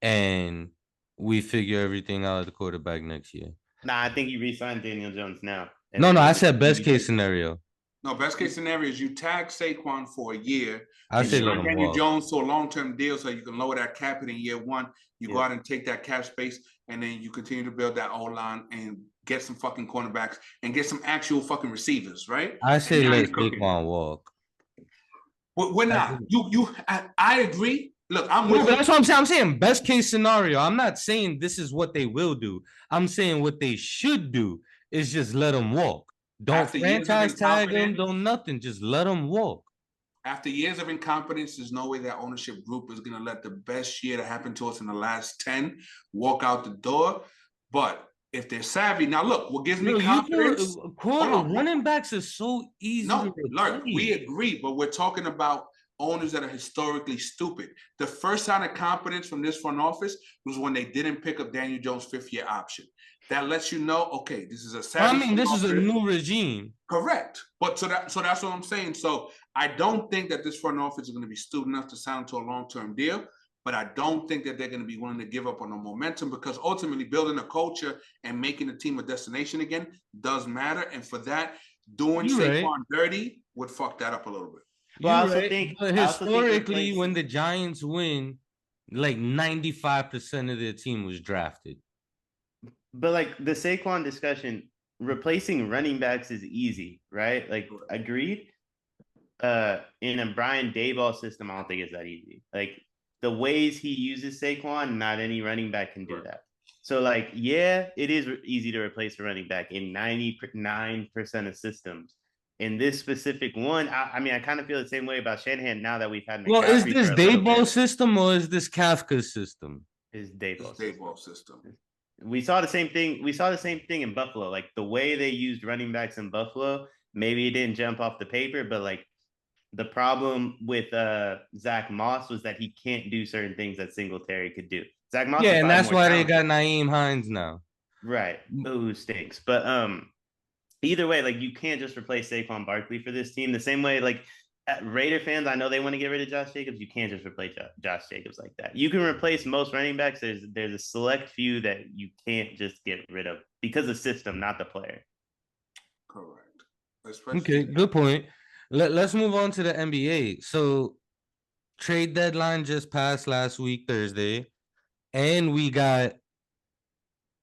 and we figure everything out at the quarterback next year. Nah, I think you re-sign Daniel Jones now. No, I said best case scenario. No, best case scenario is you tag Saquon for a year. I say let sign him Daniel walk. Jones to a long-term deal so you can lower that cap hit in year one. You go Yeah. out and take that cap space, and then you continue to build that O-line and get some fucking cornerbacks and get some actual fucking receivers, right? I say now let you're cooking. Saquon walk. We're not. I agree. Look, I'm No, with but you. that's what I'm saying. I'm saying best case scenario. I'm not saying this is what they will do. I'm saying what they should do is just let him walk. Don't After years of franchise tag him. incompetence- Don't nothing. Just let him walk. After years of incompetence, there's no way that ownership group is going to let the best year that happened to us in the last 10 walk out the door. But if they're savvy, now look, what gives me confidence? Running backs is so easy to No, replace. Lerk, we agree, but we're talking about owners that are historically stupid. The first sign of competence from this front office was when they didn't pick up Daniel Jones' fifth-year option. That lets you know, okay, this is a savvy. I mean, this is a new regime. Correct. But so that's what I'm saying. So I don't think that this front office is going to be stupid enough to sign to a long-term deal, but I don't think that they're going to be willing to give up on the momentum, because ultimately building a culture and making the team a destination again does matter. And for that, doing Saquon dirty would fuck that up a little bit. Well, I also think, but historically, when the Giants win, like 95% of their team was drafted. But like the Saquon discussion, replacing running backs is easy, right? Like, agreed. In a Brian Daboll system, I don't think it's that easy. Like, the ways he uses Saquon, not any running back can do that. So, like, yeah, it is easy to replace a running back in 99% of systems. In this specific one, I mean, I kind of feel the same way about Shanahan now that we've had McCaffrey. Well, is this Daboll system or is this Kafka system? Is Daboll system. We saw the same thing. We saw the same thing in Buffalo. Like, the way they used running backs in Buffalo, maybe it didn't jump off the paper, but like, the problem with Zach Moss was that he can't do certain things that Singletary could do. Zach Moss, yeah, and that's why they got Nyheim Hines now. Right. Ooh, stinks. But either way, like, you can't just replace Saquon Barkley for this team. The same way, like, Raider fans, I know they want to get rid of Josh Jacobs. You can't just replace Josh Jacobs like that. You can replace most running backs. There's a select few that you can't just get rid of because of system, not the player. Correct. Okay, good point. Let's move on to the NBA. So, trade deadline just passed last week, Thursday, and we got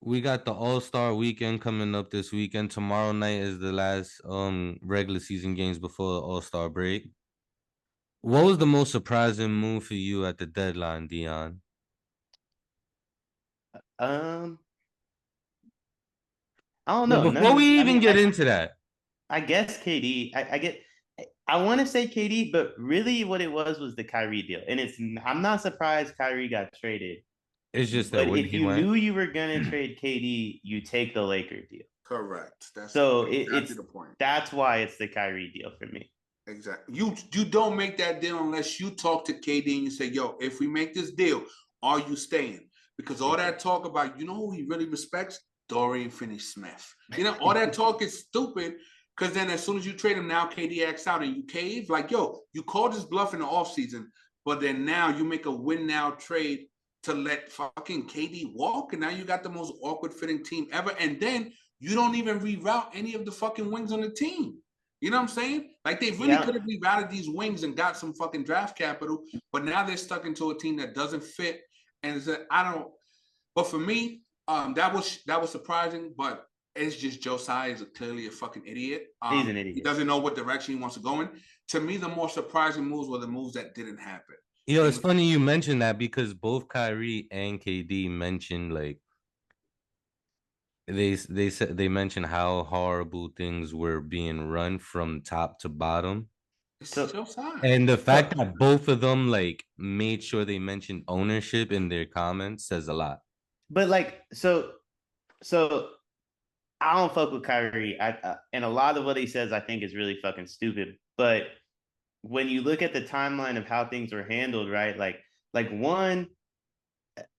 the All-Star weekend coming up this weekend. Tomorrow night is the last regular season games before the All-Star break. What was the most surprising move for you at the deadline, Deion? I don't know. Before we even get into that, I guess KD. I want to say KD, but really what it was the Kyrie deal. And I'm not surprised Kyrie got traded. It's just that if you knew you were going to trade KD, you take the Laker deal. Correct. That's the point. That's why it's the Kyrie deal for me. Exactly. You don't make that deal unless you talk to KD and you say, yo, if we make this deal, are you staying? Because all that talk about, you know who he really respects? Dorian Finney-Smith. You know, all that talk is stupid, because then as soon as you trade him, now KD acts out and you cave. Like, yo, you called this bluff in the offseason, but then now you make a win-now trade to let fucking KD walk, and now you got the most awkward fitting team ever. And then you don't even reroute any of the fucking wings on the team. You know what I'm saying? Like, they really could have rerouted these wings and got some fucking draft capital, but now they're stuck into a team that doesn't fit. And it's but for me, that was surprising, but it's just Josiah is clearly a fucking idiot. He's an idiot. He doesn't know what direction he wants to go in. To me, the more surprising moves were the moves that didn't happen. It's funny you mentioned that, because both Kyrie and KD mentioned, like, they said, they mentioned how horrible things were being run from top to bottom. And the fact that both of them, like, made sure they mentioned ownership in their comments says a lot. But like, so I don't fuck with Kyrie. And a lot of what he says, I think, is really fucking stupid. But when you look at the timeline of how things were handled, right? Like one,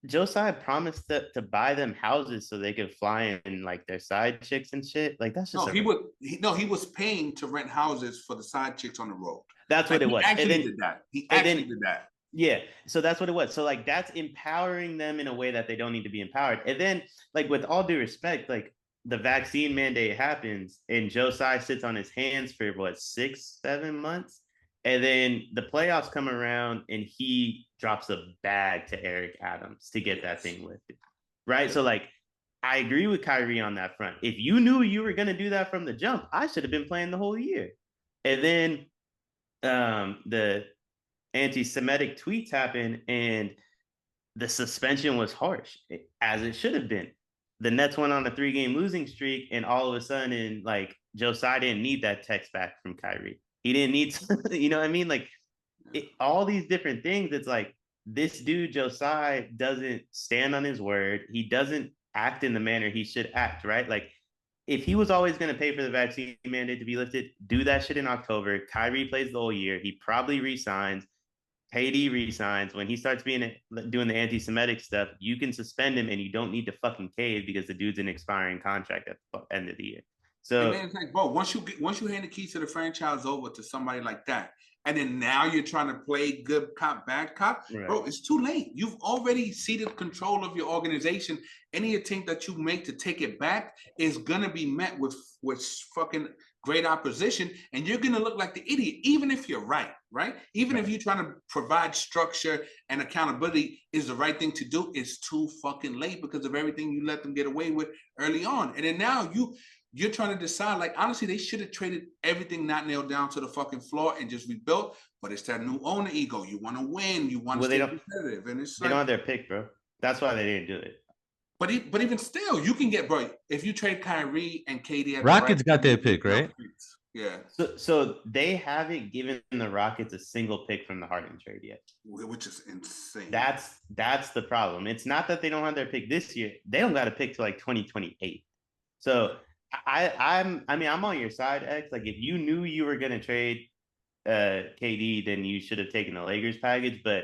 Josiah promised to buy them houses so they could fly in like their side chicks and shit. Like, that's just he was paying to rent houses for the side chicks on the road. That's what it was. He actually did that. Yeah. So that's what it was. So like, that's empowering them in a way that they don't need to be empowered. And then, like, with all due respect, like, the vaccine mandate happens and Josiah sits on his hands for what, 6-7 months, and then the playoffs come around and he drops a bag to Eric Adams to get that thing lifted, right? So like, I agree with Kyrie on that front. If you knew you were going to do that from the jump, I should have been playing the whole year. And then the anti-Semitic tweets happened and the suspension was harsh, as it should have been. The Nets went on a 3-game losing streak, and all of a sudden, like, Josiah didn't need that text back from Kyrie. He didn't need, you know what I mean? Like, all these different things. It's like, this dude, Josiah, doesn't stand on his word. He doesn't act in the manner he should act, right? Like, if he was always going to pay for the vaccine mandate to be lifted, do that shit in October. Kyrie plays the whole year. He probably resigns. KD resigns. When he starts doing the anti-Semitic stuff, you can suspend him and you don't need to fucking cave because the dude's an expiring contract at the end of the year. So, and then it's like, bro, once you hand the keys to the franchise over to somebody like that, and then now you're trying to play good cop, bad cop, right, bro, it's too late. You've already ceded control of your organization. Any attempt that you make to take it back is gonna be met with fucking great opposition, and you're gonna look like the idiot, even if you're right? Even if you're trying to provide structure and accountability is the right thing to do, it's too fucking late because of everything you let them get away with early on. And then now you're trying to decide, like, honestly, they should have traded everything not nailed down to the fucking floor and just rebuilt. But it's that new owner ego. You want to win. You want to stay competitive. And it's they don't have their pick, bro. That's why they didn't do it. But even still, you can get, bro, if you trade Kyrie and KD. Rockets got their pick, right? Yeah. So they haven't given the Rockets a single pick from the Harden trade yet, which is insane. That's the problem. It's not that they don't have their pick this year. They don't got a pick till like 2028. So I'm on your side, X. Like, if you knew you were gonna trade KD, then you should have taken the Lakers package. But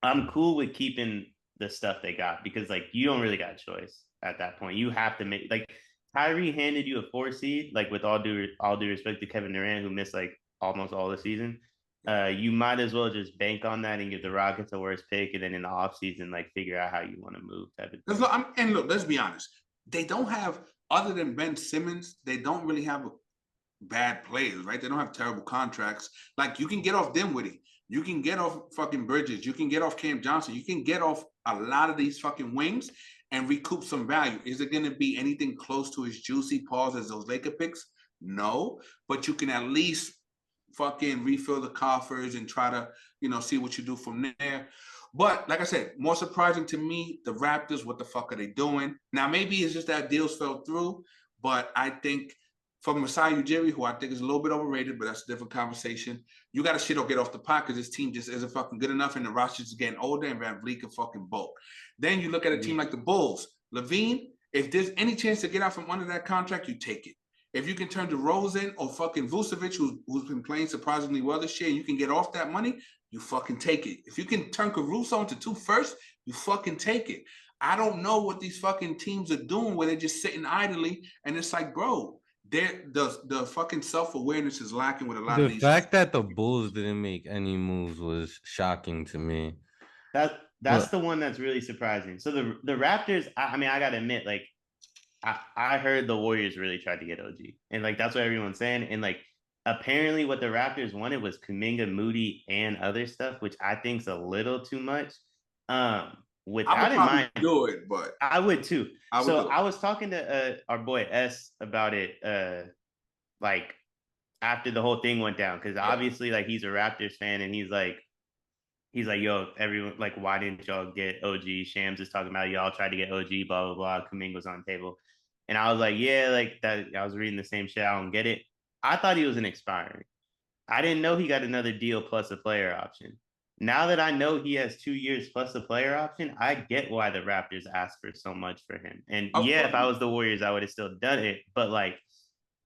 I'm cool with keeping the stuff they got because, like, you don't really got a choice at that point. You have to make, like, Kyrie handed you a 4 seed, like, with all due respect to Kevin Durant, who missed like almost all the season. You might as well just bank on that and give the Rockets a worse pick, and then in the offseason, like, figure out how you want to move. And look, let's be honest. They don't have, other than Ben Simmons, they don't really have bad players, right? They don't have terrible contracts. Like, you can get off Dinwiddie. You can get off fucking Bridges. You can get off Cam Johnson. You can get off a lot of these fucking wings and recoup some value. Is it going to be anything close to as juicy pause as those Laker picks? No, but you can at least fucking refill the coffers and try to, see what you do from there. But like I said, more surprising to me, the Raptors, what the fuck are they doing? Now, maybe it's just that deals fell through, but I think from Masai Ujiri, who I think is a little bit overrated, but that's a different conversation, you got to shit or get off the pot because this team just isn't fucking good enough and the roster's getting older and Van Vliet can fucking bulk. Then you look at a team like the Bulls. Levine, if there's any chance to get out from under that contract, you take it. If you can turn DeRozan or fucking Vucevic, who's been playing surprisingly well this year, and you can get off that money, you fucking take it. If you can turn Caruso into 2 firsts, you fucking take it. I don't know what these fucking teams are doing where they're just sitting idly, and it's like, bro, the fucking self-awareness is lacking with a lot of these. The fact that the Bulls didn't make any moves was shocking to me. That's the one that's really surprising. So the Raptors, I gotta admit, like, I heard the Warriors really tried to get OG, and like that's what everyone's saying. And like, apparently, what the Raptors wanted was Kuminga, Moody, and other stuff, which I think's a little too much. With that in mind, do it, but I would too. I was talking to our boy S about it, like after the whole thing went down, because obviously, like, he's a Raptors fan, and he's like, yo, everyone, like, why didn't y'all get OG? Shams is talking about y'all tried to get OG, blah blah blah. Kuminga was on the table, and I was like, yeah, like that. I was reading the same shit. I don't get it. I thought he was an expiring. I didn't know he got another deal plus a player option. Now that I know he has 2 years plus a player option, I get why the Raptors asked for so much for him. And if I was the Warriors, I would have still done it. But like,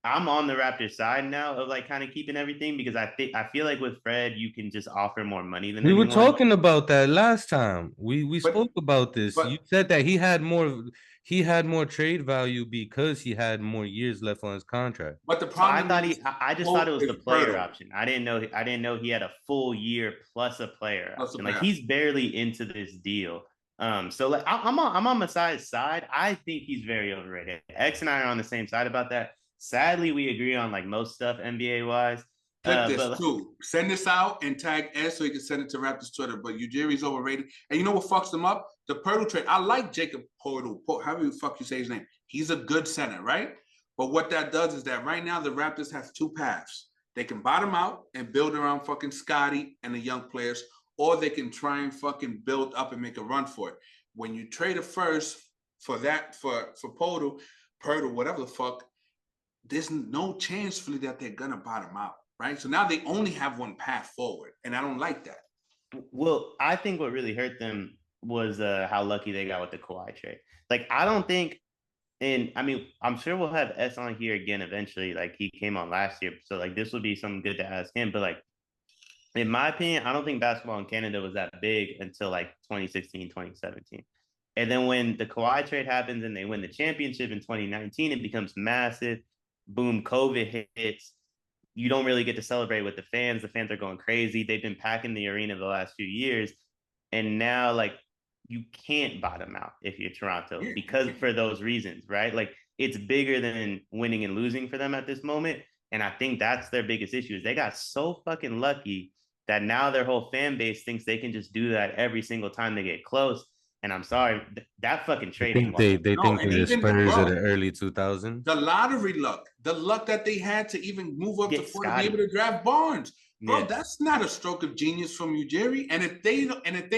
I'm on the Raptors side now of like kind of keeping everything, because I feel like with Fred, you can just offer more money than anyone. We were talking about that last time. We spoke about this. You said that he had more trade value because he had more years left on his contract. But the problem, I just thought it was the player option. I didn't know he had a full year plus a player option. Like, he's barely into this deal. So like I'm on Masai's side. I think he's very overrated. X and I are on the same side about that. Sadly, we agree on like most stuff NBA wise. Clip this But too. Send this out and tag S so he can send it to Raptors Twitter. But Ujiri's overrated. And you know what fucks them up? The Pirtle trade. I like Jacob Portal. However the fuck you say his name. He's a good center, right? But what that does is that right now the Raptors have two paths. They can bottom out and build around fucking Scotty and the young players, or they can try and fucking build up and make a run for it. When you trade a first for Portal, whatever the fuck, there's no chance for that they're gonna bottom out. Right. So now they only have one path forward. And I don't like that. Well, I think what really hurt them was how lucky they got with the Kawhi trade. Like, I don't think, and I mean, I'm sure we'll have S on here again eventually. Like, he came on last year. So, like, this would be something good to ask him. But, like, in my opinion, I don't think basketball in Canada was that big until like 2016, 2017. And then when the Kawhi trade happens and they win the championship in 2019, it becomes massive. Boom, COVID hits. You don't really get to celebrate with the fans. The fans are going crazy. They've been packing the arena the last few years. And now, like, you can't bottom out if you're Toronto because for those reasons, right? Like, it's bigger than winning and losing for them at this moment. And I think that's their biggest issue is they got so fucking lucky that now their whole fan base thinks they can just do that every single time they get close. And I'm sorry, that fucking trade. They think they're the Spurs of the early 2000s. The lottery luck, the luck that they had to even move up to 4 to be able to draft Barnes. Bro, that's not a stroke of genius from Ujiri. And if they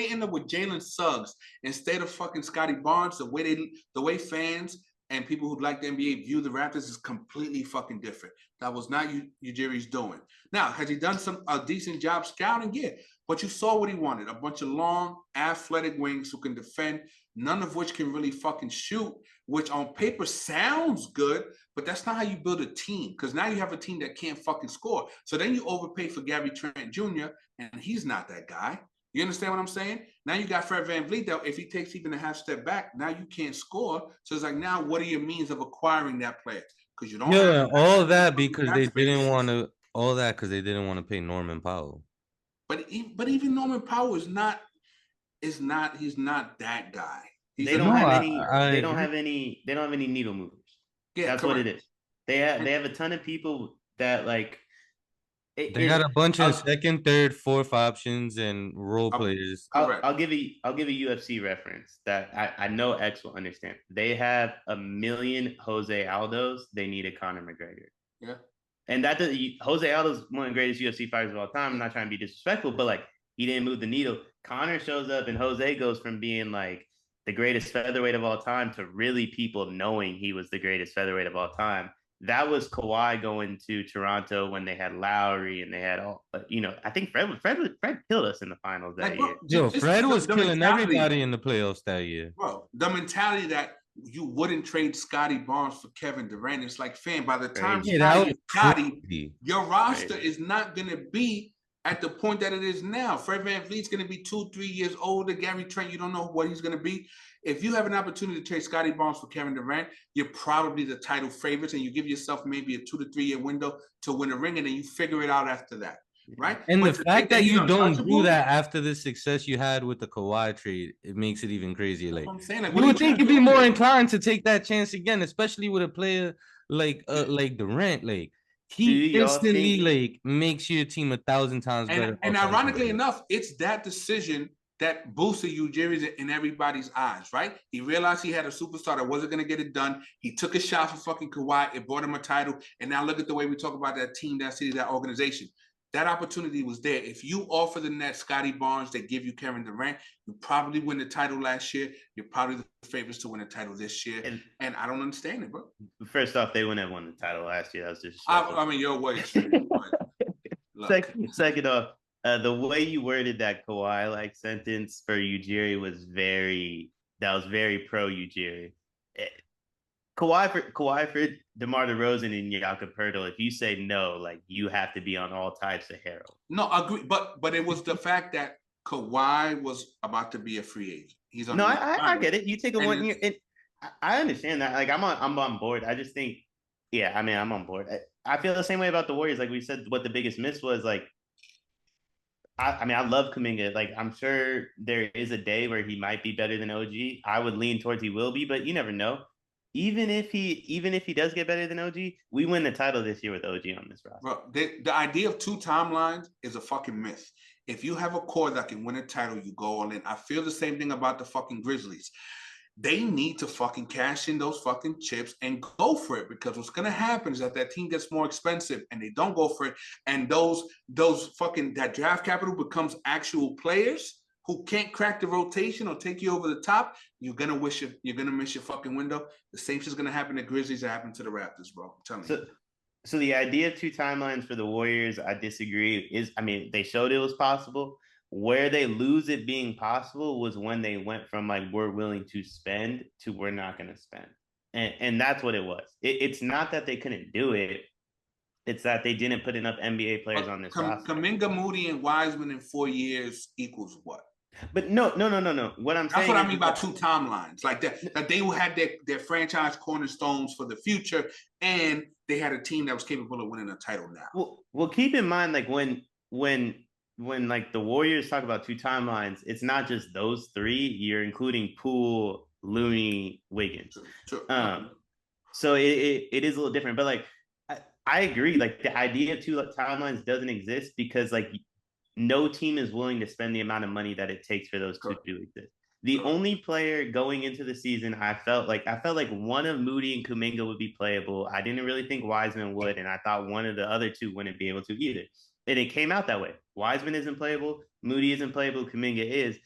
end up with Jalen Suggs instead of fucking Scotty Barnes, the way fans and people who like the NBA view the Raptors is completely fucking different. That was not Ujiri's doing. Now, has he done a decent job scouting? Yeah. But you saw what he wanted. A bunch of long, athletic wings who can defend, none of which can really fucking shoot, which on paper sounds good, but that's not how you build a team. Because now you have a team that can't fucking score. So then you overpay for Gary Trent Jr., and he's not that guy. You understand what I'm saying? Now you got Fred VanVleet, though. If he takes even a half step back, now you can't score. So it's like, now what are your means of acquiring that player? Because you don't have all that because they didn't want to pay Norman Powell. But even Norman Powell he's not that guy. They don't have any needle movers. Yeah, that's correct. What it is. They have a ton of people that like they got a bunch of second, third, fourth options and role players. I'll give a UFC reference that I know X will understand. They have 1 million Jose Aldos. They need a Conor McGregor. Yeah. And Jose Aldo's one of the greatest UFC fighters of all time. I'm not trying to be disrespectful, but like he didn't move the needle. Conor shows up and Jose goes from being like the greatest featherweight of all time to really people knowing he was the greatest featherweight of all time. That was Kawhi going to Toronto when they had Lowry and they had all, I think Fred killed us in the finals that year. Fred was killing everybody in the playoffs that year. Bro, the mentality that you wouldn't trade Scotty Barnes for Kevin Durant. It's like, fam, by the time Scotty, your roster is not going to be at the point that it is now. Fred VanVleet's going to be 2-3 years older. Gary Trent, you don't know what he's going to be. If you have an opportunity to trade Scotty Barnes for Kevin Durant, you're probably the title favorites, and you give yourself maybe a 2 to 3 year window to win a ring, and then you figure it out after that. Right. And the fact that you don't do that after the success you had with the Kawhi trade, it makes it even crazier. Like, you would think you'd be more inclined to take that chance again, especially with a player like Durant. Like, he instantly makes your team 1,000 times better. And ironically enough, it's that decision that boosted Ujiri in everybody's eyes, right? He realized he had a superstar that wasn't going to get it done. He took a shot for fucking Kawhi. It brought him a title. And now look at the way we talk about that team, that city, that organization. That opportunity was there. If you offer the net Scotty Barnes, they give you Kevin Durant, you probably win the title last year. You're probably the favorites to win the title this year. And I don't understand it, bro. First off, they wouldn't have won the title last year. That was just I mean, your way. Second off, the way you worded that Kawhi sentence for Ujiri was very pro Ujiri. Kawhi for DeMar DeRozan and Jakob Poeltl, if you say no, you have to be on all types of heroin. No, I agree, but it was the fact that Kawhi was about to be a free agent. He's on. No, I get it. You take a 1 year. I understand that. I'm on board. I just think, I'm on board. I feel the same way about the Warriors. Like we said, what the biggest miss was, I mean, I love Kuminga. Like, I'm sure there is a day where he might be better than OG. I would lean towards he will be, but you never know. Even if he does get better than OG, we win the title this year with OG on this roster. Bro, the idea of 2 timelines is a fucking myth. If you have a core that can win a title, you go all in. I feel the same thing about the fucking Grizzlies. They need to fucking cash in those fucking chips and go for it, because what's gonna happen is that team gets more expensive and they don't go for it, and those fucking that draft capital becomes actual players who can't crack the rotation or take you over the top. You're gonna miss your fucking window. The same shit's gonna happen to Grizzlies that happened to the Raptors, bro. I'm telling you. So the idea of 2 timelines for the Warriors, I disagree. I mean, they showed it was possible. Where they lose it being possible was when they went from like, we're willing to spend to we're not going to spend. And that's what it was. It's not that they couldn't do it. It's that they didn't put enough NBA players on this roster. Kuminga, Moody, and Wiseman in 4 years equals what? But no. What I'm saying, that's what I mean by 2 timelines. Like that they had their franchise cornerstones for the future, and they had a team that was capable of winning a title now. Well, keep in mind, like when like the Warriors talk about 2 timelines, it's not just those 3. You're including Poole, Looney, Wiggins. Sure. So it is a little different, but like I agree. Like the idea of 2 timelines doesn't exist because like no team is willing to spend the amount of money that it takes for those 2 to exist. The only player going into the season, I felt like one of Moody and Kuminga would be playable. I didn't really think Wiseman would, and I thought one of the other 2 wouldn't be able to either. And it came out that way. Wiseman isn't playable. Moody isn't playable. Kuminga is.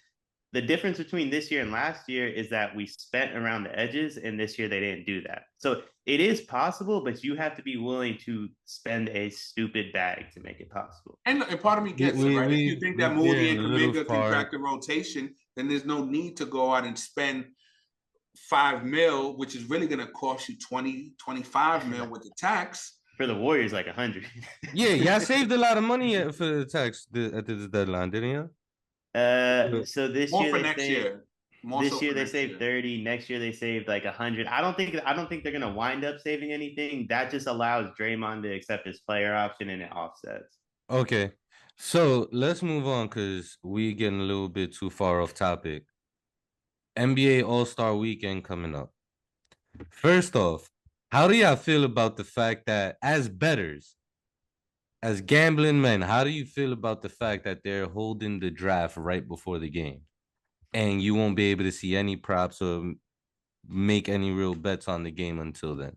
The difference between this year and last year is that we spent around the edges, and this year they didn't do that. So it is possible, but you have to be willing to spend a stupid bag to make it possible. And part of me gets it, right? If you think that Moody and Kuminga can crack the rotation, then there's no need to go out and spend $5 million, which is really going to cost you 20-25 million with the tax. For the Warriors, like 100. Yeah, y'all saved a lot of money for the tax at this deadline, didn't you? So this more year for next year. This year they saved 30. Next year they saved like 100. I don't think they're gonna wind up saving anything. That just allows Draymond to accept his player option and it offsets. Okay, so let's move on because we getting a little bit too far off topic. NBA All-Star Weekend coming up. First off, how do y'all feel about the fact that as bettors, as gambling men, how do you feel about the fact that they're holding the draft right before the game and you won't be able to see any props or make any real bets on the game until then?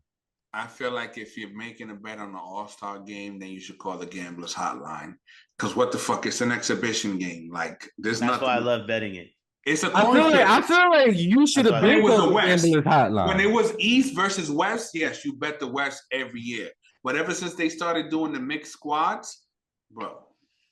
I feel like if you're making a bet on the All-Star game, then you should call the Gamblers Hotline. Because what the fuck? It's an exhibition game. Like, there's nothing. That's why I love betting it. It's a I feel like you should have been called the Gamblers Hotline. When it was East versus West, yes, you bet the West every year. But ever since they started doing the mixed squads, bro,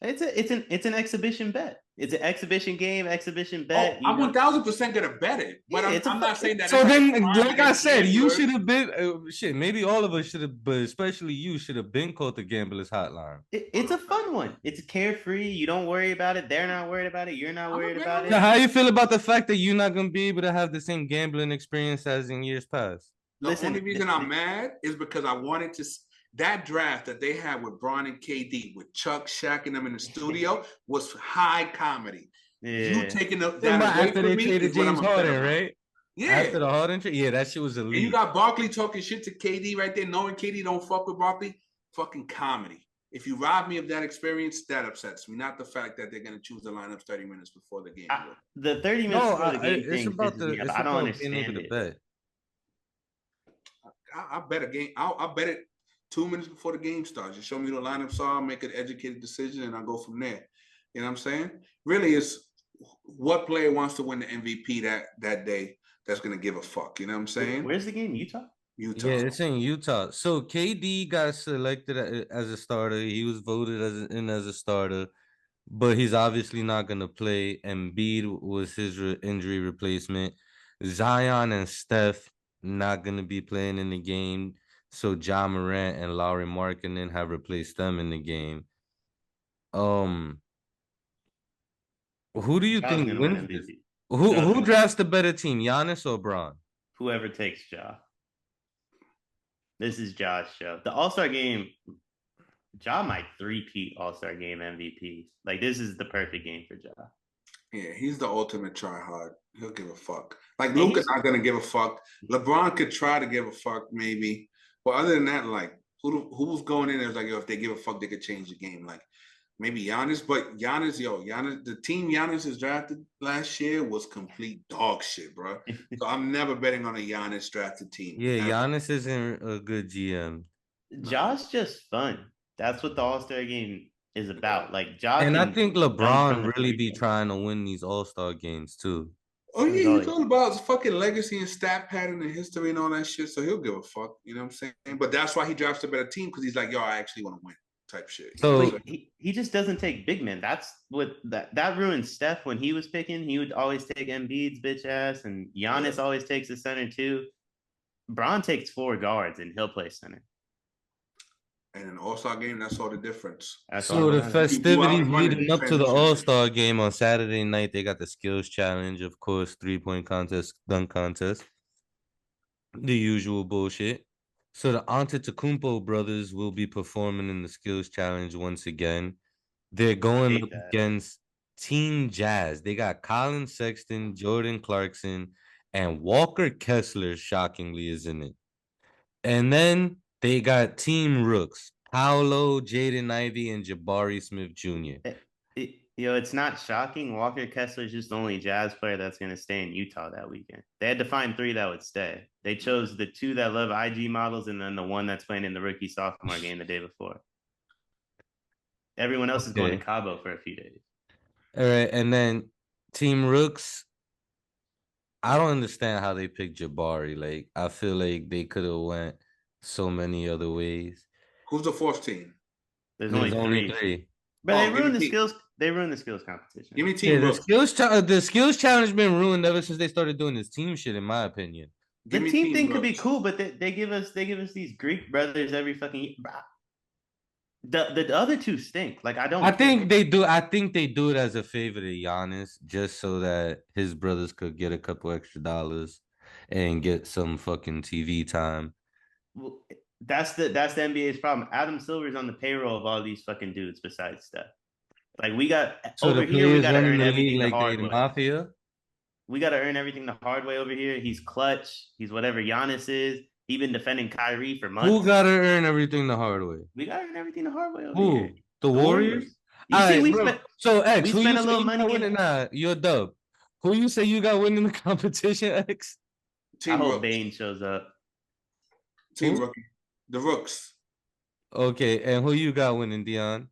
it's an exhibition bet. It's an exhibition game, exhibition bet. I'm 1000% gonna bet it, but yeah, I'm not saying that. So then, like I said, you should have been shit. Maybe all of us should have, but especially you should have been called the Gamblers Hotline. It's a fun one. It's carefree. You don't worry about it. They're not worried about it. You're not worried about it. Now, how you feel about the fact that you're not gonna be able to have the same gambling experience as in years past? The only reason I'm mad is because I wanted to. That draft that they had with Bron and KD, with Chuck, Shaq, and them in the studio was high comedy. Yeah. You taking that away after from they me traded James Harden, right? Yeah. After the Harden trade, yeah, that shit was elite. And you got Barkley talking shit to KD right there, knowing KD don't fuck with Barkley. Fucking comedy. If you rob me of that experience, that upsets me. Not the fact that they're gonna choose the lineups 30 minutes before the game. The 30 minutes before the game it's thing. About the. It's I don't about understand being able to bet. I bet a game. I'll bet it 2 minutes before the game starts. You show me the lineups are, I'll make an educated decision, and I'll go from there. You know what I'm saying? Really, it's what player wants to win the MVP that day that's going to give a fuck. You know what I'm saying? Where's the game? Utah? Yeah, it's in Utah. So KD got selected as a starter. He was voted as a starter, but he's obviously not going to play. Embiid was his injury replacement. Zion and Steph not going to be playing in the game. So Ja Morant and Lauri Markkanen have replaced them in the game. Who do you think wins this? Who drafts the better team, Giannis or Bron? Whoever takes Ja. This is Ja's show. The All-Star game, Ja might three-peat All-Star Game MVP. Like, this is the perfect game for Ja. Yeah, he's the ultimate tryhard. He'll give a fuck. Like And Luka's he's not gonna give a fuck. LeBron could try to give a fuck, maybe. But other than that, like who's going in there is like, yo, if they give a fuck, they could change the game. Like maybe Giannis, but Giannis, the team Giannis is drafted last year was complete dog shit, bro. So I'm never betting on a Giannis drafted team. Yeah, Ever. Giannis isn't a good GM. Ja's just fun. That's what the All-Star Game is about. Like, Ja And I can think dunk from the LeBron really free be throw. trying to win these All-Star games too. Oh He's yeah, he's always all about his fucking legacy and stat pattern and history and all that shit. So he'll give a fuck. You know what I'm saying? But that's why he drafts a better team because he's like, yo, I actually want to win type shit. You know what I'm So But he just doesn't take big men. That's what that ruined Steph when he was picking. He would always take Embiid's bitch ass, and Giannis always takes the center too. Bron takes 4 guards and he'll play center. And an All-Star game, that's all the difference. That's all So that the matters. You go out festivities running leading up to the transition. All-Star game on Saturday night, they got the skills challenge, of course, 3-point contest, dunk contest, the usual bullshit. So the Antetokounmpo brothers will be performing in the skills challenge once again. They're going Hate up that. against Team Jazz. They got Colin Sexton, Jordan Clarkson, and Walker Kessler, shockingly, is in it. And then they got Team Rooks, Paolo, Jaden Ivey, and Jabari Smith Jr. It's not shocking. Walker Kessler's just the only Jazz player that's going to stay in Utah that weekend. They had to find 3 that would stay. They chose the 2 that love IG models and then the one that's playing in the rookie sophomore game the day before. Everyone else is going to Cabo for a few days. All right, and then Team Rooks, I don't understand how they picked Jabari. Like, I feel like they could have went so many other ways. Who's the 4th team? There's There's only only 3. But Oh, they give me ruined the Team- skills. They ruined the skills competition. Give me Yeah, Team the Rooks. skills challenge been ruined ever since they started doing this team shit, in my opinion. The Give me team thing could be Rooks. cool, but they give us these Greek brothers every fucking year. The other 2 stink. Like, I don't. I care. think they do. I think they do it as a favor to Giannis, just so that his brothers could get a couple extra dollars and get some fucking TV time. Well, that's the NBA's problem. Adam Silver's on the payroll of all these fucking dudes besides Steph. Like, we got So over the here, we players gotta running earn the everything league the like they hard the way. mafia. We gotta earn everything the hard way over here. He's clutch. He's whatever Giannis is. He been defending Kyrie for months. Who gotta earn everything the hard way? We gotta earn everything the hard way over Who? here. The Warriors? You All see, right, we bro. spent So X, we who spent you a say little you got money. winning? Nah, you're a dub. Who you say you got winning the competition, X? I Team hope Rooks. Bane shows up. Team Who? Rookie. The Rooks. Okay, and who you got winning, Dion?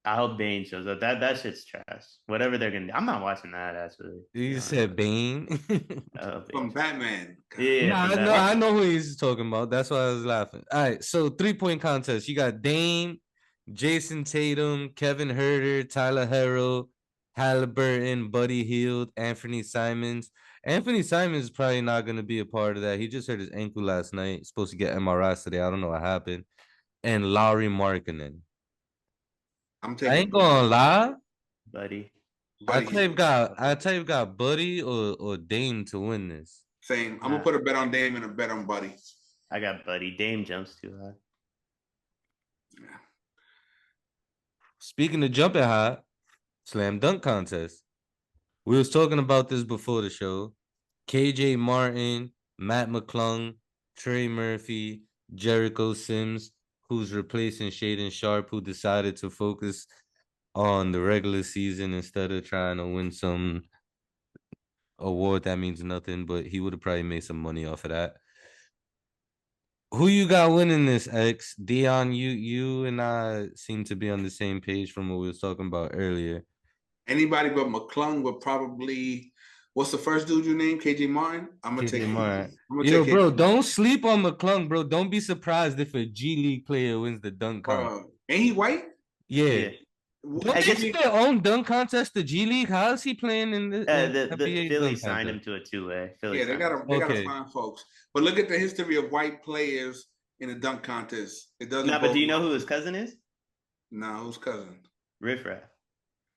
I hope Bane shows up. That shit's trash. Whatever they're gonna do. I'm not watching that actually. You said Bane. From Batman. Yeah, Nah, from I that. know who he's talking about. That's why I was laughing. All right, so 3-point contest. You got Dame, Jason Tatum, Kevin Herter, Tyler Herro, Halliburton, Buddy Hield, Anthony Simons. Anthony Simons is probably not going to be a part of that. He just hurt his ankle last night. He's supposed to get MRIs today. I don't know what happened. And Lowry Markkinen. I'm I taking ain't gonna lie. Buddy. I Buddy. tell you got Buddy or Dame to win this. Same. I'm gonna put a bet on Dame and a bet on Buddy. I got Buddy. Dame jumps too high. Yeah. Speaking of jumping high, slam dunk contest. We was talking about this before the show. KJ Martin, Matt McClung, Trey Murphy, Jericho Sims, who's replacing Shaden Sharp, who decided to focus on the regular season instead of trying to win some award that means nothing, but he would have probably made some money off of that. Who you got winning this, X? Deion, you and I seem to be on the same page from what we was talking about earlier. Anybody but McClung would probably. What's the first dude you named? KJ Martin. I'm gonna KJ take Martin. I'm gonna Yo, take bro, KJ don't sleep on McClung, bro. Don't be surprised if a G League player wins the dunk contest. Ain't he white? Yeah. Don't I they guess do their own dunk contest, the G League? How is he playing in the the NBA Philly dunk signed contest? him to a 2-way. Yeah, they gotta find folks. But look at the history of white players in the dunk contest. It doesn't. No, but do you know who his cousin is? No, whose cousin? Riff Raff.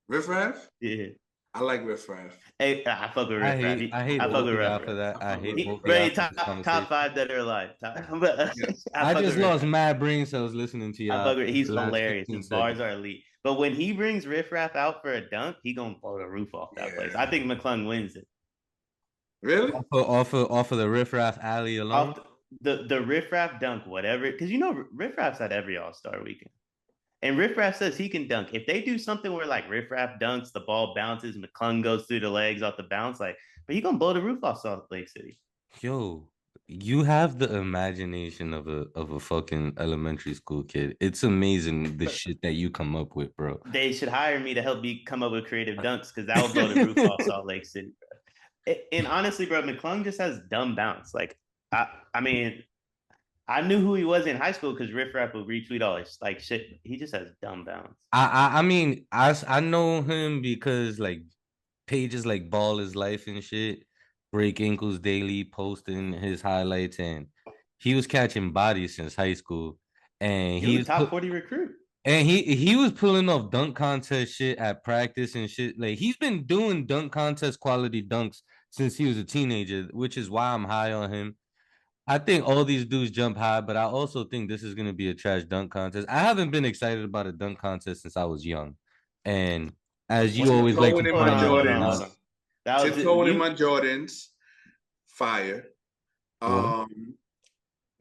Riff Raff? Yeah. I like Riff Raff. Hey, I fuck with Riff Raff. I hate I fuck both with of y'all Riff for Raff. that. I hate both of Bro, y'all he for this top conversation. 5 that are alive. Yes. I fuck just with Riff lost Raff. mad brain cells listening to I y'all. fuck with. He's the last hilarious. 15 His bars seconds. are elite. But when he brings Riff Raff out for a dunk, he gonna blow the roof off that place. I think McClung wins it. Really? Off of the Riff Raff Alley alone. Off the Riff Raff dunk, whatever. Because you know Riff Raff's at every All-Star weekend. And Riff Raff says he can dunk. If they do something where like Riff Raff dunks, the ball bounces, McClung goes through the legs off the bounce, like, but he gonna blow the roof off Salt Lake City. Yo, you have the imagination of a fucking elementary school kid. It's amazing the shit that you come up with, bro. They should hire me to help me come up with creative dunks because that will blow the roof off Salt Lake City. Bro. And honestly, bro, McClung just has dumb bounce. Like, I mean, I knew who he was in high school because Riff Raff would retweet all his like shit. He just has dumb bounce. I mean, I know him because like pages like Ball is Life and shit, Break Ankles Daily posting his highlights, and he was catching bodies since high school, and He was top 40 recruit. And he was pulling off dunk contest shit at practice and shit. Like he's been doing dunk contest quality dunks since he was a teenager, which is why I'm high on him. I think all these dudes jump high, but I also think this is gonna be a trash dunk contest. I haven't been excited about a dunk contest since I was young, and as you always like to Tiptoeing in my point out, Jordans. Tiptoeing in my Jordans. Fire.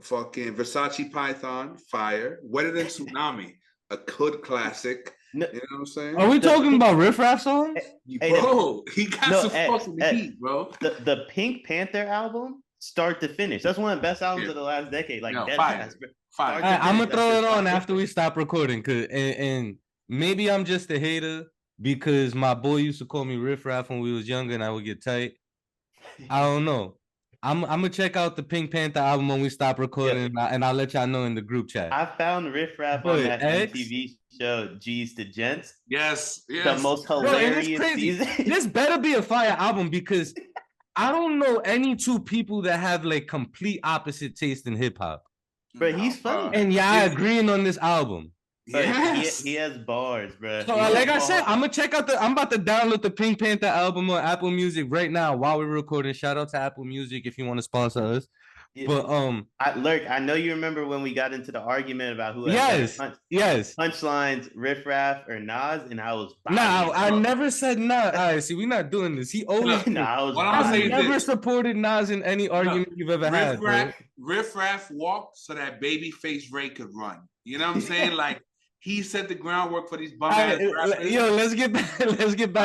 Fucking Versace Python. Fire. Wetter Than Tsunami. A good classic. No, you know what I'm saying? Are we talking about Riff Raff songs? Bro, he got some fucking heat, bro. The Pink Panther album, start to finish. That's one of the best albums of the last decade. Like, fire. I'm gonna throw it on after we stop recording, and maybe I'm just a hater because my boy used to call me Riff Raff when we was younger, and I would get tight. I don't know. I'm gonna check out the Pink Panther album when we stop recording, and I'll let y'all know in the group chat. I found Riff Raff on that MTV show G's to Gents. Yes. The most hilarious season. This better be a fire album because I don't know any two people that have like complete opposite taste in hip hop. Bro, he's funny. And y'all agreeing on this album. Yes. He has bars, bro. So, like I said, I'm gonna check out I'm about to download the Pink Panther album on Apple Music right now while we're recording. Shout out to Apple Music if you want to sponsor us. Yeah. But Lerk, I know you remember when we got into the argument about who has punchlines, Riff Raff or Nas, and I was I never said Nas. All right, see, we're not doing this. He always I never supported Nas in any argument you've ever had. Riff Raff walked so that babyface Ray could run. You know what I'm saying? Like he set the groundwork for these bum ass rappers. Yo, let's get back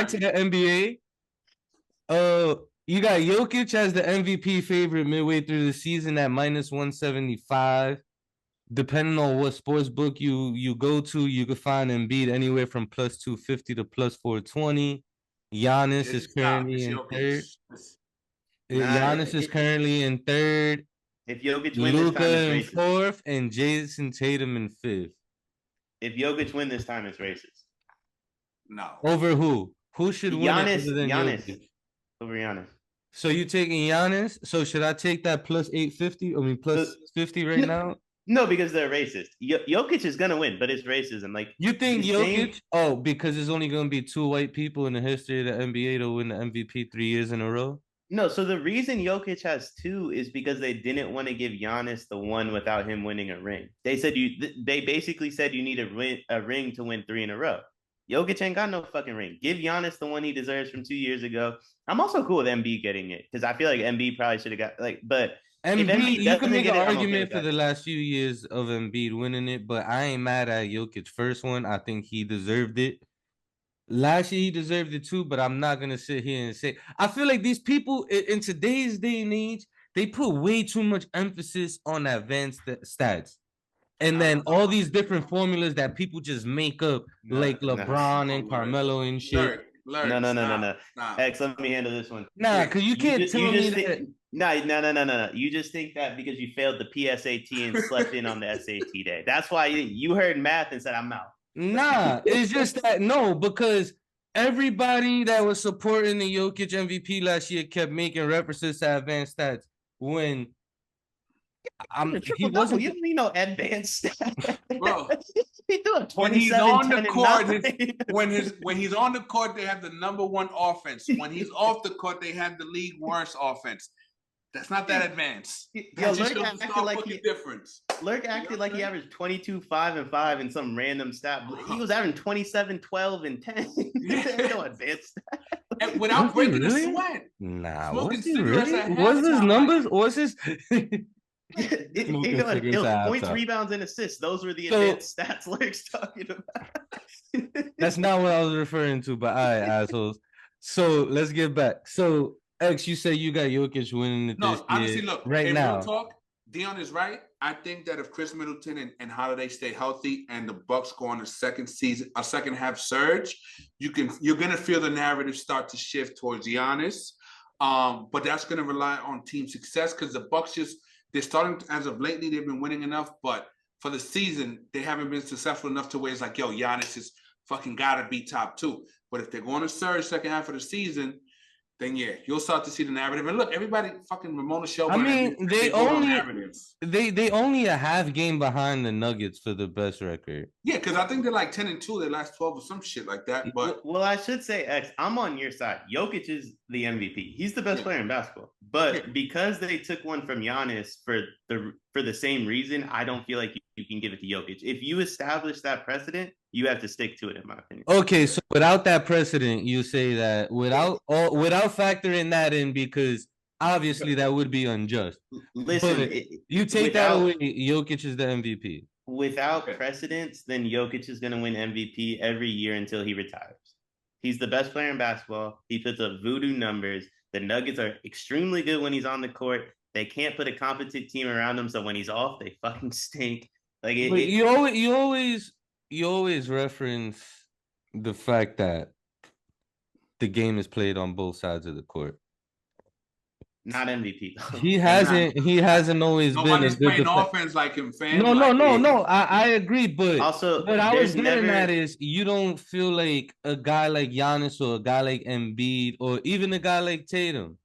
to the NBA. You got Jokic as the MVP favorite midway through the season at -175. Depending on what sports book you go to, you can find Embiid anywhere from +250 to +420. Giannis is currently in third. Giannis is currently in third. If Jokic wins Luka this time, in it's racist. fourth, and Jason Tatum in fifth. If Jokic win this time, it's racist. No. Over who? Who should win it other than Giannis. Jokic? Over Giannis. So you taking Giannis? So should I take that +850? I mean +50 right now? No, because they're racist. Jokic is gonna win, but it's racism. Like you think Jokic? Oh, because there's only gonna be 2 white people in the history of the NBA to win the MVP 3 years in a row. No, so the reason Jokic has 2 is because they didn't want to give Giannis the one without him winning a ring. They said they basically said you need a ring to win 3 in a row. Jokic ain't got no fucking ring. Give Giannis the one he deserves from 2 years ago. I'm also cool with Embiid getting it because I feel like Embiid probably should have got but Embiid, you can make an argument for the last few years of Embiid winning it, but I ain't mad at Jokic's first one. I think he deserved it. Last year he deserved it too, but I'm not gonna sit here and say I feel like these people in today's day and age, they put way too much emphasis on advanced stats. And then all these different formulas that people just make up, like LeBron and Carmelo and shit. No. X, let me handle this one. Nah, because you can't tell me that. No. You just think that because you failed the PSAT and slept in on the SAT day. That's why you heard math and said, I'm out. Nah, it's just that, because everybody that was supporting the Jokic MVP last year kept making references to advanced stats when The He triple double. wasn't. You don't need no advanced stats. Bro, He doing when he's 27, on 10, the and court, 9. when he's on the court, they have the #1 offense. When he's off the court, they have the league worst offense. That's not that advanced. Yo, That just Lerk shows the acted star like fucking he difference. Lerk acted like he averaged 22, 5, and 5 in some random stat. He was averaging 27, 12, and 10. There's no advanced stat. And without Was he breaking really? a sweat. Nah, Smoking was he cigarettes really? at Was his halftime, numbers? like- Was his? It cigarettes at points, halftime. rebounds, and assists. Those were the So- advanced stats Lerk's talking about. That's not what I was referring to, but all right, assholes. So let's get back. So X, you say you got Jokic winning it this No, year. honestly, look, right in now. real talk, Deion is right. I think that if Chris Middleton and Holiday stay healthy and the Bucks go on a second half surge, you're gonna feel the narrative start to shift towards Giannis. But that's gonna rely on team success because the Bucks they're starting as of lately, they've been winning enough, but for the season, they haven't been successful enough to where it's like, yo, Giannis is fucking gotta be top 2. But if they're going to surge second half of the season, then yeah, you'll start to see the narrative. And look, everybody fucking Ramona Shelburne. I mean, they go on only narratives. they only a half game behind the Nuggets for the best record. Yeah, because I think they're like 10-2, their last 12 or some shit like that. But well, I should say, X, I'm on your side. Jokic is the MVP. He's the best player in basketball. But because they took one from Giannis for the same reason, I don't feel like you can give it to Jokic. If you establish that precedent, you have to stick to it, in my opinion. Okay, so without that precedent, you say that without factoring that in, because obviously that would be unjust. Listen, you take that away, Jokic is the MVP. Without precedence, then Jokic is going to win MVP every year until he retires. He's the best player in basketball. He puts up voodoo numbers. The Nuggets are extremely good when he's on the court. They can't put a competent team around him, so when he's off, they fucking stink. Like you always reference the fact that the game is played on both sides of the court. Not MVP. He hasn't always been nobody's playing offense like him, fam. No. I agree, but also what I was getting at is you don't feel like a guy like Giannis or a guy like Embiid or even a guy like Tatum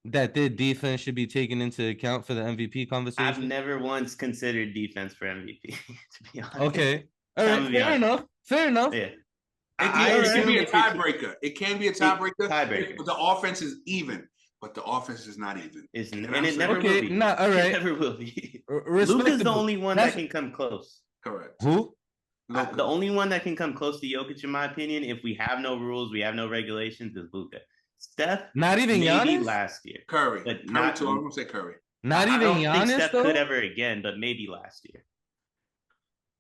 that their defense should be taken into account for the MVP conversation. I've never once considered defense for MVP, to be honest. Okay. All right. Fair enough. Yeah. It can be a tiebreaker. It can be a tiebreaker. But the offense is even. But the offense is not even. And it never will be. All right. It never will be. Luka's the only one that can come close. Correct. Who? The only one that can come close to Jokic, in my opinion, if we have no rules, we have no regulations, is Luka. Steph, not even maybe Giannis? last year. But Curry not too. I'm gonna say Curry. Not even Giannis. I don't think Steph could ever again, but maybe last year.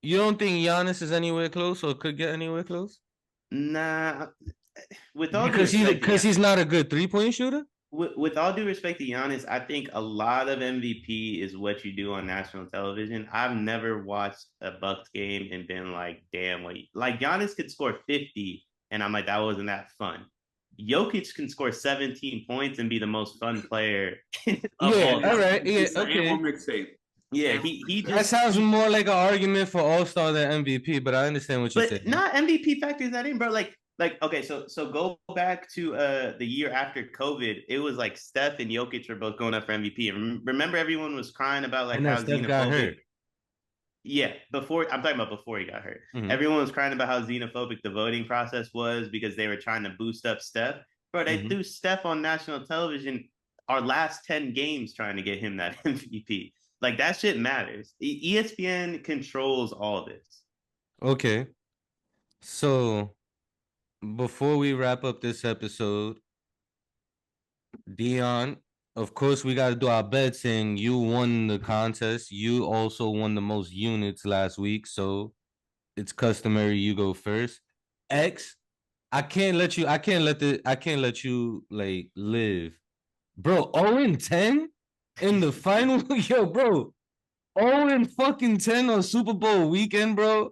You don't think Giannis is anywhere close or could get anywhere close? Nah. With all because he's not a good 3-point shooter. With all due respect to Giannis, I think a lot of MVP is what you do on national television. I've never watched a Bucks game and been like, damn, like Giannis could score 50, and I'm like, that wasn't that fun. Jokic can score 17 points and be the most fun player of all time. All right. Yeah, okay. Mixtape. Yeah, he just, that sounds more like an argument for All-Star than MVP, but I understand what you're saying. But not MVP factors that in, bro. Like okay, so go back to the year after COVID. It was like Steph and Jokic were both going up for MVP. And remember, everyone was crying about like how Steph got hurt. Yeah, I'm talking about before he got hurt. Mm-hmm. Everyone was crying about how xenophobic the voting process was because they were trying to boost up Steph. Bro, they threw Steph on national television our last 10 games trying to get him that MVP. Like, that shit matters. ESPN controls all this. Okay. So, before we wrap up this episode, Deion, of course, we got to do our bet saying you won the contest. You also won the most units last week, so it's customary you go first. X, I can't let you like live. Bro, 0-10 in the final. Yo, bro. 0-10 on Super Bowl weekend, bro.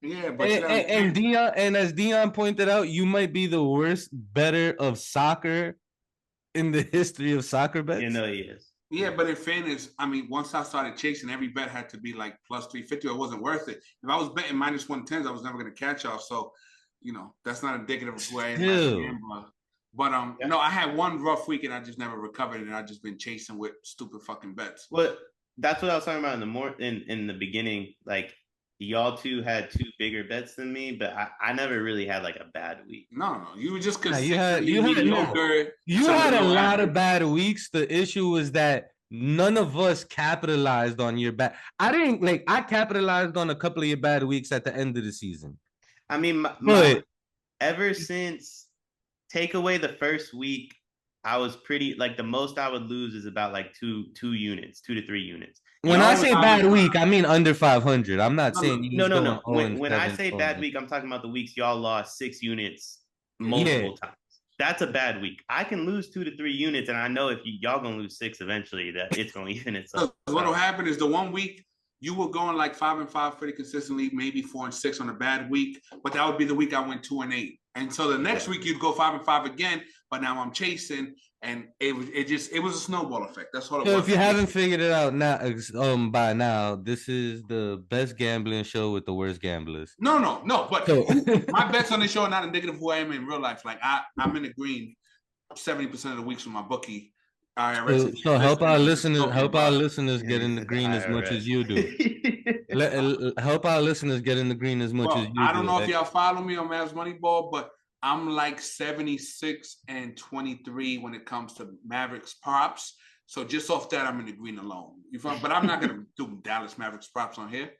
Yeah, but and Deion, and as Deion pointed out, you might be the worst better of soccer in the history of soccer bets. You know he is. Yeah, but in fairness, I mean, once I started chasing, every bet had to be like plus 350 or it wasn't worth it. If I was betting minus 110s, I was never going to catch y'all. So, you know, that's not indicative of who I am as a gambler. But no, I had one rough week and I just never recovered, and I just been chasing with stupid fucking bets. that's what I was talking about in the beginning. Like y'all two had two bigger bets than me, but I never really had like a bad week. No, you were just Nah, consistently mediocre. you to had a below lot of average. bad weeks. The issue was that none of us capitalized on your bad. I capitalized on a couple of your bad weeks at the end of the season. I mean, But ever since take away the first week, I was pretty like the most I would lose is about like 2 to 3 units. when I say bad fine. week, I mean under 500. I'm not saying you was No. going 0 When I 7, say 0 bad 9. week, I'm talking about the weeks y'all lost 6 units Yeah. multiple times. That's a bad week. I can lose 2 to 3 units, and I know if y'all gonna lose 6 eventually, that it's gonna even itself. What'll happen is the one week you were going like 5-5 pretty consistently, maybe 4-6 on a bad week, but that would be the week I went 2-8. And so the next week you'd go 5-5 again, but now I'm chasing, and it was a snowball effect. That's all it So was. if you haven't figured it out now, by now, this is the best gambling show with the worst gamblers. No. But So- my bets on the show are not indicative of who I am in real life. Like I'm in the green 70% of the weeks with my bookie. So help our listeners get in the green as much IRS. as you do. Help our listeners get in the green as much as you do. I don't know if y'all follow me on Mavs Moneyball, but I'm like 76-23 when it comes to Mavericks props. So just off that, I'm in the green alone. But I'm not gonna do Dallas Mavericks props on here.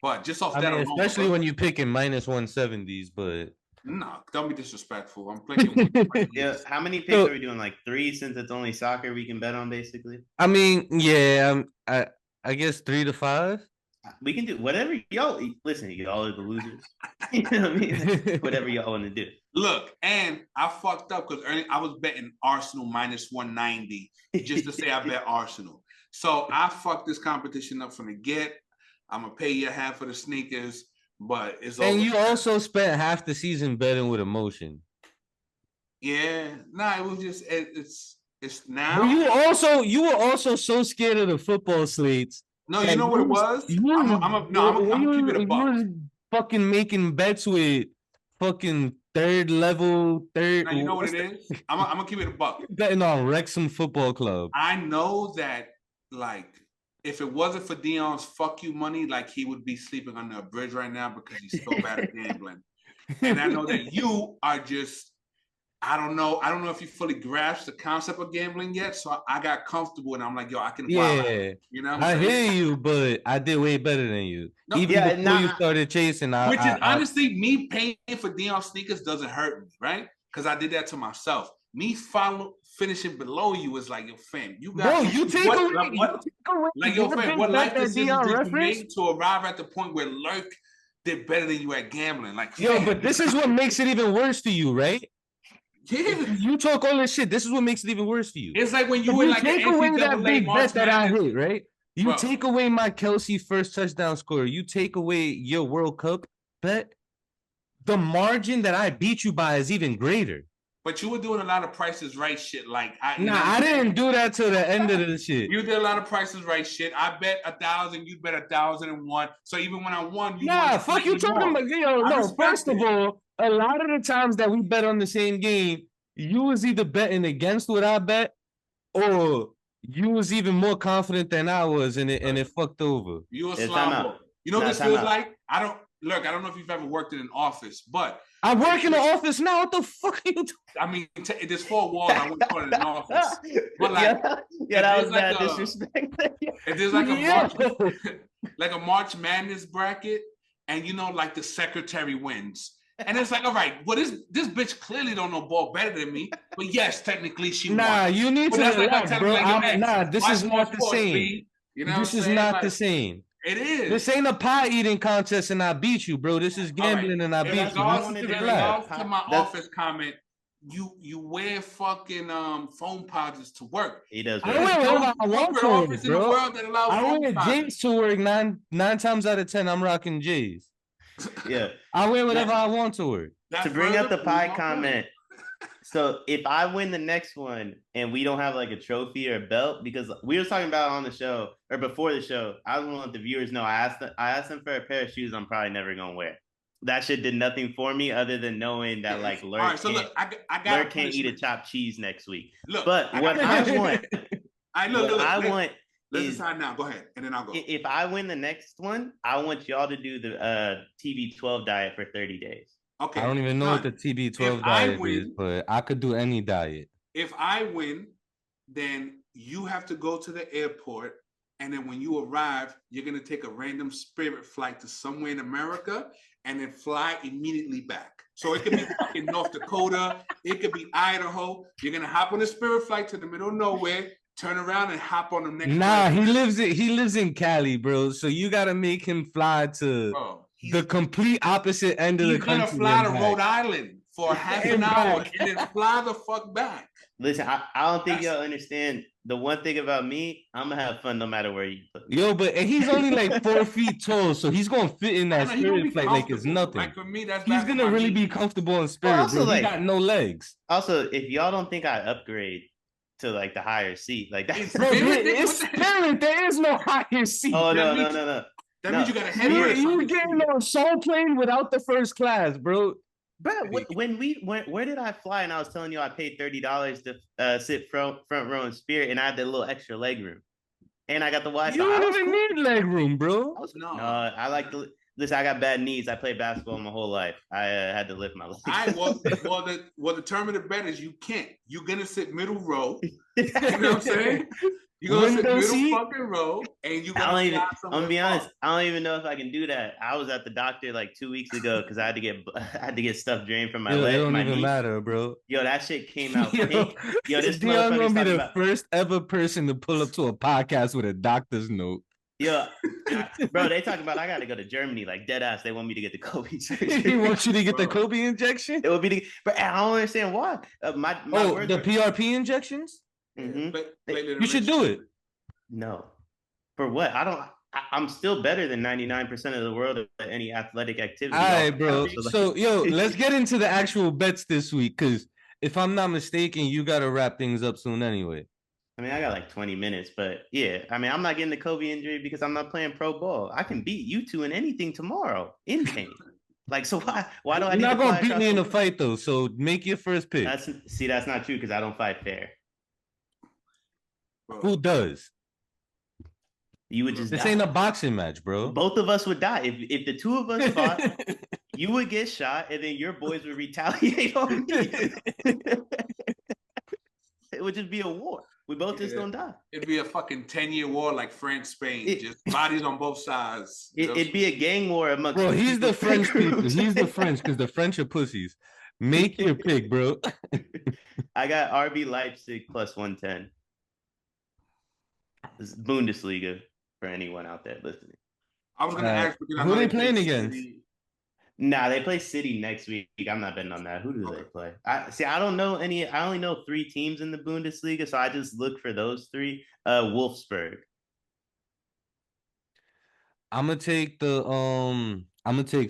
But just off that alone, especially when you picking minus 170s, but no, don't be disrespectful. I'm picking. Yeah, how many picks are we doing? Like 3, since it's only soccer we can bet on, basically. I mean, yeah, I guess 3 to 5. We can do whatever y'all listen. Y'all are the losers. You know what I mean? Whatever y'all want to do. Look, and I fucked up because I was betting Arsenal minus 190 just to say I bet Arsenal. So I fucked this competition up from the get. I'm gonna pay you half of the sneakers, but it's And over. you also spent half the season betting with emotion. Yeah, it was just it's now. But you were also so scared of the football slates. No, you know what it was? I'm gonna keep it a buck. You was fucking making bets with fucking third level. Now, you know what it is? I'm gonna keep it a buck. Betting on Wrexham Football Club. I know that, like, if it wasn't for Deion's fuck you money, like he would be sleeping under a bridge right now because he's so bad at gambling. And I know that you are just, I don't know if you fully grasp the concept of gambling yet. So I got comfortable and I'm like, yo, I can. Yeah, you know. I hear you, but I did way better than you. No, Even before you started chasing, which is honestly me paying for Deion sneakers doesn't hurt me, right? Because I did that to myself. Me finishing below you is like, yo, fam, you got. Bro, you take away. Like, yo, fam, what life decisions did you make to arrive at the point where Lerk did better than you at gambling? Like, yo, but this is what makes it even worse to you, right? Yeah. You talk all this shit. This is what makes it even worse for you. It's like when you were like take away that big bet that I hit, right? You take away my Kelsey first touchdown score. You take away your World Cup bet. The margin that I beat you by is even greater. But you were doing a lot of Prices Right shit. Like, I didn't do that till the end of the shit. You did a lot of Prices Right shit. I bet 1,000. You bet 1,001. So even when I won, you fuck you talking about. No, first of all, a lot of the times that we bet on the same game, you was either betting against what I bet, or you was even more confident than I was, and it fucked over. You a slob. You know what this feels like? I don't know if you've ever worked in an office, but I work in the office now. What the fuck are you doing? I mean, there's 4 walls. I wouldn't call it an office. But like, yeah, that was bad disrespect. If there's like a March Madness bracket, and like the secretary wins. And it's like, all right, well, this bitch clearly don't know ball better than me. But yes, technically she won. You need to relax, bro. This is not the same. This is not the same. It is. This ain't a pie eating contest, and I beat you, bro. This is gambling, and I beat you. In regards to my office comment, you wear fucking phone pauses to work. He does. I wear whatever I want to work, bro. I wear J's to work 9 times out of 10. I'm rocking J's. Yeah, I wear whatever I want to work. To bring up the pie comment. So if I win the next one and we don't have like a trophy or a belt, because we were talking about it on the show or before the show, I want to let the viewers know I asked them for a pair of shoes I'm probably never gonna wear. That shit did nothing for me other than knowing that like Lerk can't eat a chopped cheese next week. Look, but what I want, Let's is decide now. Go ahead, and then I'll go. if I win the next one, I want y'all to do the TB12 diet for 30 days. Okay. I don't even know what the done. TB12 If I diet is, win- but I could do any diet. If I win, then you have to go to the airport, and then when you arrive, you're gonna take a random Spirit flight to somewhere in America, and then fly immediately back. So it could be fucking North Dakota, it could be Idaho. You're gonna hop on a Spirit flight to the middle of nowhere, turn around and hop on the next Nah, flight. he lives in Cali, bro. So you gotta make him fly to Bro, the complete opposite end of the he's gonna country. fly to and back. Rhode Island for half And an hour back. and then fly the fuck back. Listen, I don't think y'all understand. The one thing about me, I'm gonna have fun no matter where you put me. Yo, but and he's only like 4 feet tall, so he's gonna fit in I that know, he gonna Spirit be flight like it's comfortable. nothing. Like for me, that's He's bad for gonna my really be knees. comfortable in Spirit, also, bro. He like- got no legs. Also, if y'all don't think I upgrade to like the higher seat, like that's Bro, It's Spirit. There is no higher seat. oh that no, means- no. That No, means you got a head You, or you something. getting on soul plane without the first class, bro. Bro, where did I fly? And I was telling you I paid $30 to sit front row in Spirit, and I had that little extra leg room, and I got the Wi-Fi. You don't even need leg room, bro. No, I like to listen. I got bad knees. I played basketball my whole life. I had to lift my legs. The term of the bet is you can't. You're gonna sit middle row. You know what I'm saying? You're gonna sit Window middle seat? fucking row, and you I gonna don't even. fly I'm somewhere gonna be honest. far. I don't even know if I can do that. I was at the doctor like 2 weeks ago because I had to get stuff drained from my Yo, leg. it don't my even knee. matter, bro. Yo, that shit came out Yo, pink. Yo, this Deion motherfucker's gonna be talking the about. first ever person to pull up to a podcast with a doctor's note. Yo, bro, they talking about I got to go to Germany like dead ass. They want me to get the Kobe surgery. He wants you to get the Bro. Kobe injection? It would be, but I don't understand why. My Oh, words the were- PRP injections? Mhm. You should do it. No, for what? I'm still better than 99% of the world at any athletic activity. All right, bro. So, like- So, yo, let's get into the actual bets this week, because if I'm not mistaken, you got to wrap things up soon anyway. I mean, I got like 20 minutes, but yeah, I mean, I'm not getting the Kobe injury because I'm not playing pro ball. I can beat you two in anything tomorrow in pain. Like, so why do I You're need not to going fly to beat across me in the a world? fight, though, so make your first pick. That's not true because I don't fight fair. Bro. Who does? You would just This die. ain't a boxing match, bro. Both of us would die. If the two of us fought, you would get shot, and then your boys would retaliate on me. It would just be a war. We both just Yeah. gonna die. It'd be a fucking 10-year war like France, Spain. Just bodies on both sides. It'd be a gang war amongst. Bro, he's people. the French people. He's the French, because the French are pussies. Make your pick, bro. I got RB Leipzig plus 110. This is Bundesliga for anyone out there listening. I was gonna ask because I who know they play playing against? City. Nah, they play City next week. I'm not betting on that. Who do they play? I don't know any. I only know 3 teams in the Bundesliga, so I just look for those 3. Wolfsburg. I'm gonna take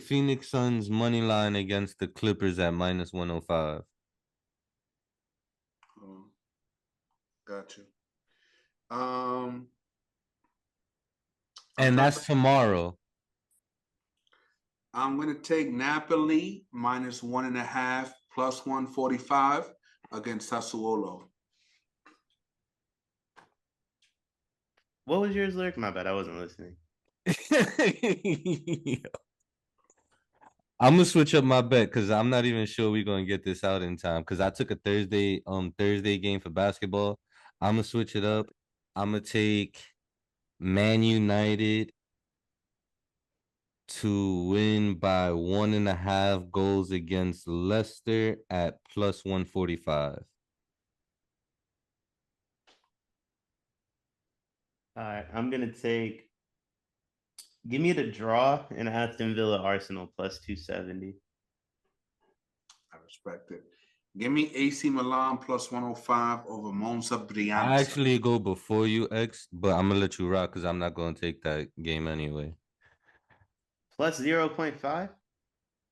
Phoenix Suns money line against the Clippers at minus 105. Got you. And that's tomorrow. I'm gonna take Napoli minus 1.5 plus 145 against Sassuolo. What was yours, Lerk? My bad, I wasn't listening. I'm gonna switch up my bet because I'm not even sure we're gonna get this out in time. Because I took a Thursday game for basketball. I'm gonna switch it up. I'm gonna take Man United to win by 1.5 goals against Leicester at plus 145. All right, I'm gonna take. Give me the draw in Aston Villa Arsenal plus 270. I respect it. Give me AC Milan plus 105 over Monza Brianza. I actually go before you, X, but I'm gonna let you rock because I'm not gonna take that game anyway. Plus 0.5.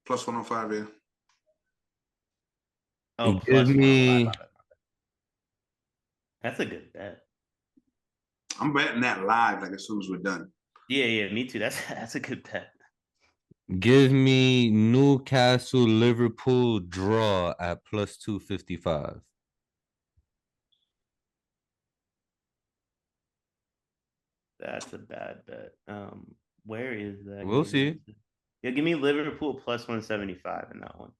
Plus 105, yeah. Oh, Give plus me- 105. That's a good bet. I'm betting that live, like as soon as we're done. Yeah, me too. That's a good bet. Give me Newcastle Liverpool draw at plus 255. That's a bad bet. Where is that We'll game? see. Yeah, give me Liverpool plus 175 in that one.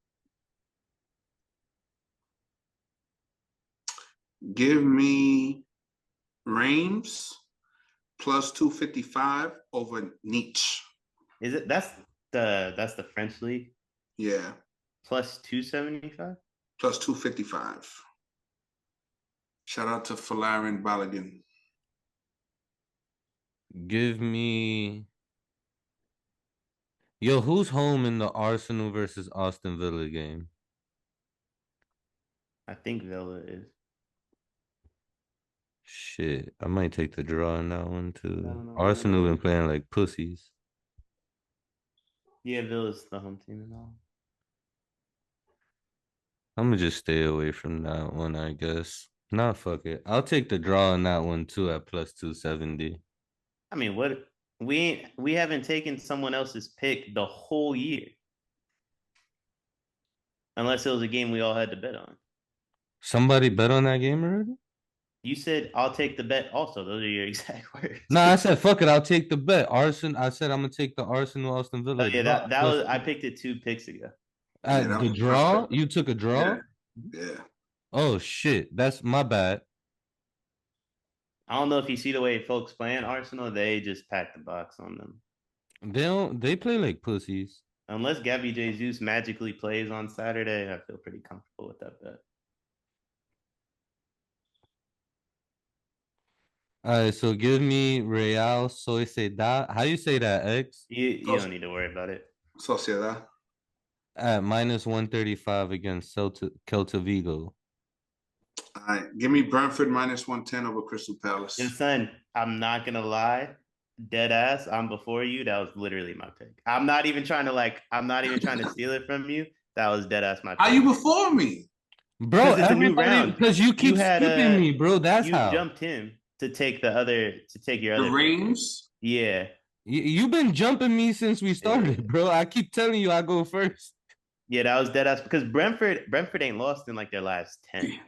Give me Reims plus 255 over Nietzsche. Is it that's the French league? Yeah, Plus 275? plus 255. Shout out to Falarin Balogun. Give me. Yo, who's home in the Arsenal versus Aston Villa game? I think Villa is. Shit, I might take the draw in that one I too. don't know. Arsenal been playing like pussies. Yeah, Villa's the home team and all. I'm gonna just stay away from that one, I guess. Nah, fuck it. I'll take the draw in that one too at plus 270. I mean, what we haven't taken someone else's pick the whole year. Unless it was a game we all had to bet on. Somebody bet on that game already? You said I'll take the bet also. Those are your exact words. Nah, I said fuck it. I'll take the bet. Arsenal. I said I'm gonna take the Arsenal Aston Oh Villa yeah, draw. that was I picked it 2 picks ago. Yeah, At that the was draw. perfect. You took a draw. Yeah. Oh shit, that's my bad. I don't know if you see the way folks playing Arsenal, they just pack the box on them. They don't. They play like pussies. Unless Gabby Jesus magically plays on Saturday, I feel pretty comfortable with that bet. All right, so give me Real Sociedad. How you say that, X? You don't need to worry about it. Sociedad. At minus 135 against Celta Vigo. All right. Give me Brentford minus 110 over Crystal Palace. And son, I'm not gonna lie, dead ass. I'm before you. That was literally my pick. I'm not even trying to steal it from you. That was dead ass my pick. How you before me? Bro, Because it's a new everybody, round. because you keep You had skipping me, bro. That's you how. jumped him to take your The other pick. Reims. Yeah. You've been jumping me since we started, Yeah. bro. I keep telling you I go first. Yeah, that was dead ass because Brentford ain't lost in like their last 10.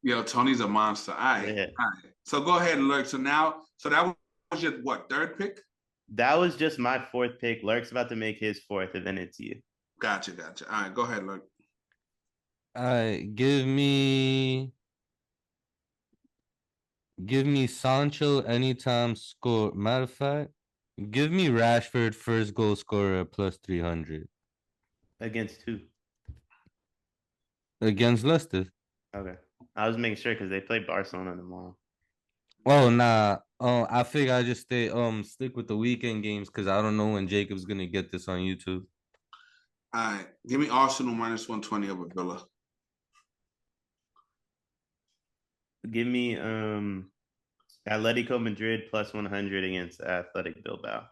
Yo, Tony's a monster. All right. Yeah. All right. So go ahead, Lurk. So that was your what, third pick? That was just my fourth pick. Lerk's about to make his fourth, and then it's you. Gotcha. All right, go ahead, Lurk. All right, give me Sancho anytime score. Matter of fact, give me Rashford first goal scorer at plus 300 Against who? against Leicester. Okay. I was making sure because they play Barcelona tomorrow. Oh nah. Oh, I figure I just stick with the weekend games because I don't know when Jacob's gonna get this on YouTube. All right. Give me Arsenal minus 120 over Villa. Give me Atletico Madrid plus 100 against Athletic Bilbao.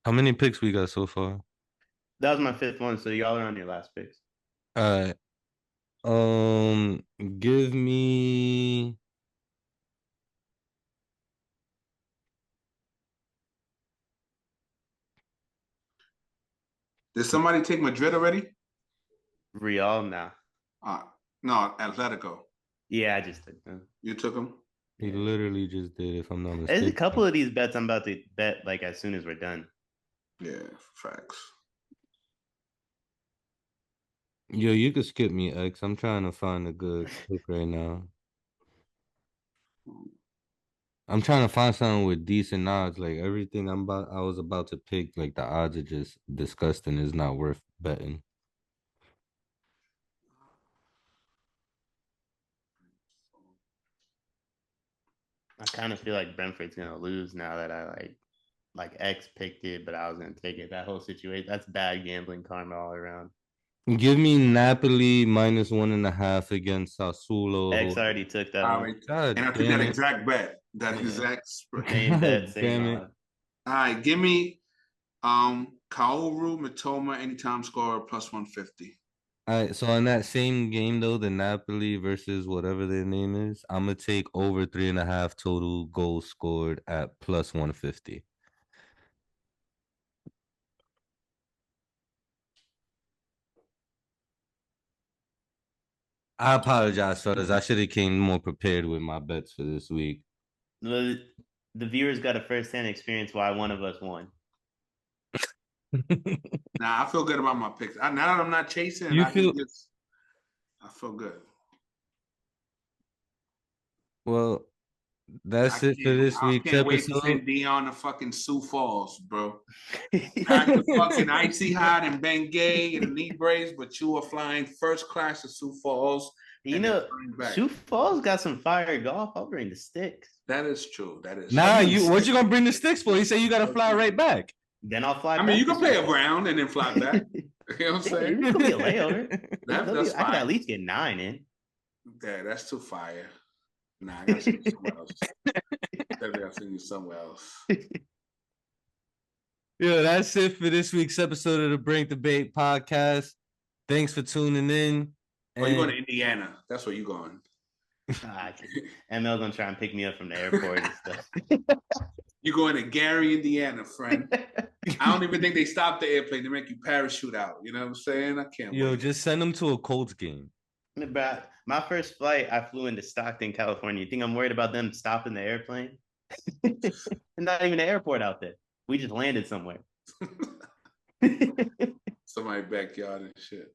How many picks we got so far? That was my fifth one, so y'all are on your last picks. All right. Give me. Did somebody take Madrid already? Real now. No, Atletico. Yeah, I just took them. You took them? He literally just did, if I'm not There's mistaken. a couple of these bets I'm about to bet like as soon as we're done. Yeah, facts. Yo, you could skip me, X. I'm trying to find a good pick right now. I'm trying to find something with decent odds. Like everything I was about to pick, like the odds are just disgusting. It's not worth betting. I kind of feel like Brentford's gonna lose now that I like X picked it, but I was gonna take it. That whole situation, that's bad gambling karma all around. Give me Napoli minus 1.5 against Sassuolo. X already took that All one. right. God And I took damn that it. exact bet. That Yeah. exact spread. Same bet, God same damn it. odds. All right, give me Kaoru Mitoma anytime scorer plus 150. All right, so in that same game though, the Napoli versus whatever their name is, I'm gonna take over 3.5 total goals scored at plus 150. I apologize, fellas. I should have came more prepared with my bets for this week. The viewers got a first-hand experience why one of us won. Nah, I feel good about my picks. Now that I'm not chasing, You I feel- feel good. Well, that's it for this I week's can't wait to episode. send Deion to fucking Sioux Falls, bro. Pack the fucking icy hot and Bengay and knee brace, but you are flying first class to Sioux Falls. You know, Sioux Falls got some fire golf. I'll bring the sticks. That is true. That is Nah, true. what you gonna bring the sticks for? He said you gotta fly right back. Then I'll fly. I mean, you can play a round and then fly back. You know what I'm saying? It's gonna be a layover. That's I can fine. at least get 9 in. Yeah, that's too fire. Nah, I gotta send you somewhere else. I gotta send you somewhere else. Yeah, that's it for this week's episode of the Brink Debate podcast. Thanks for tuning in. Or you going to Indiana? That's where you going. ML gonna try and pick me up from the airport and stuff. You're going to Gary, Indiana, friend. I don't even think they stop the airplane. They make you parachute out. You know what I'm saying? I can't wait. Just send them to a Colts game. But my first flight, I flew into Stockton, California. You think I'm worried about them stopping the airplane? Not even an airport out there. We just landed somewhere. Somebody's backyard and shit.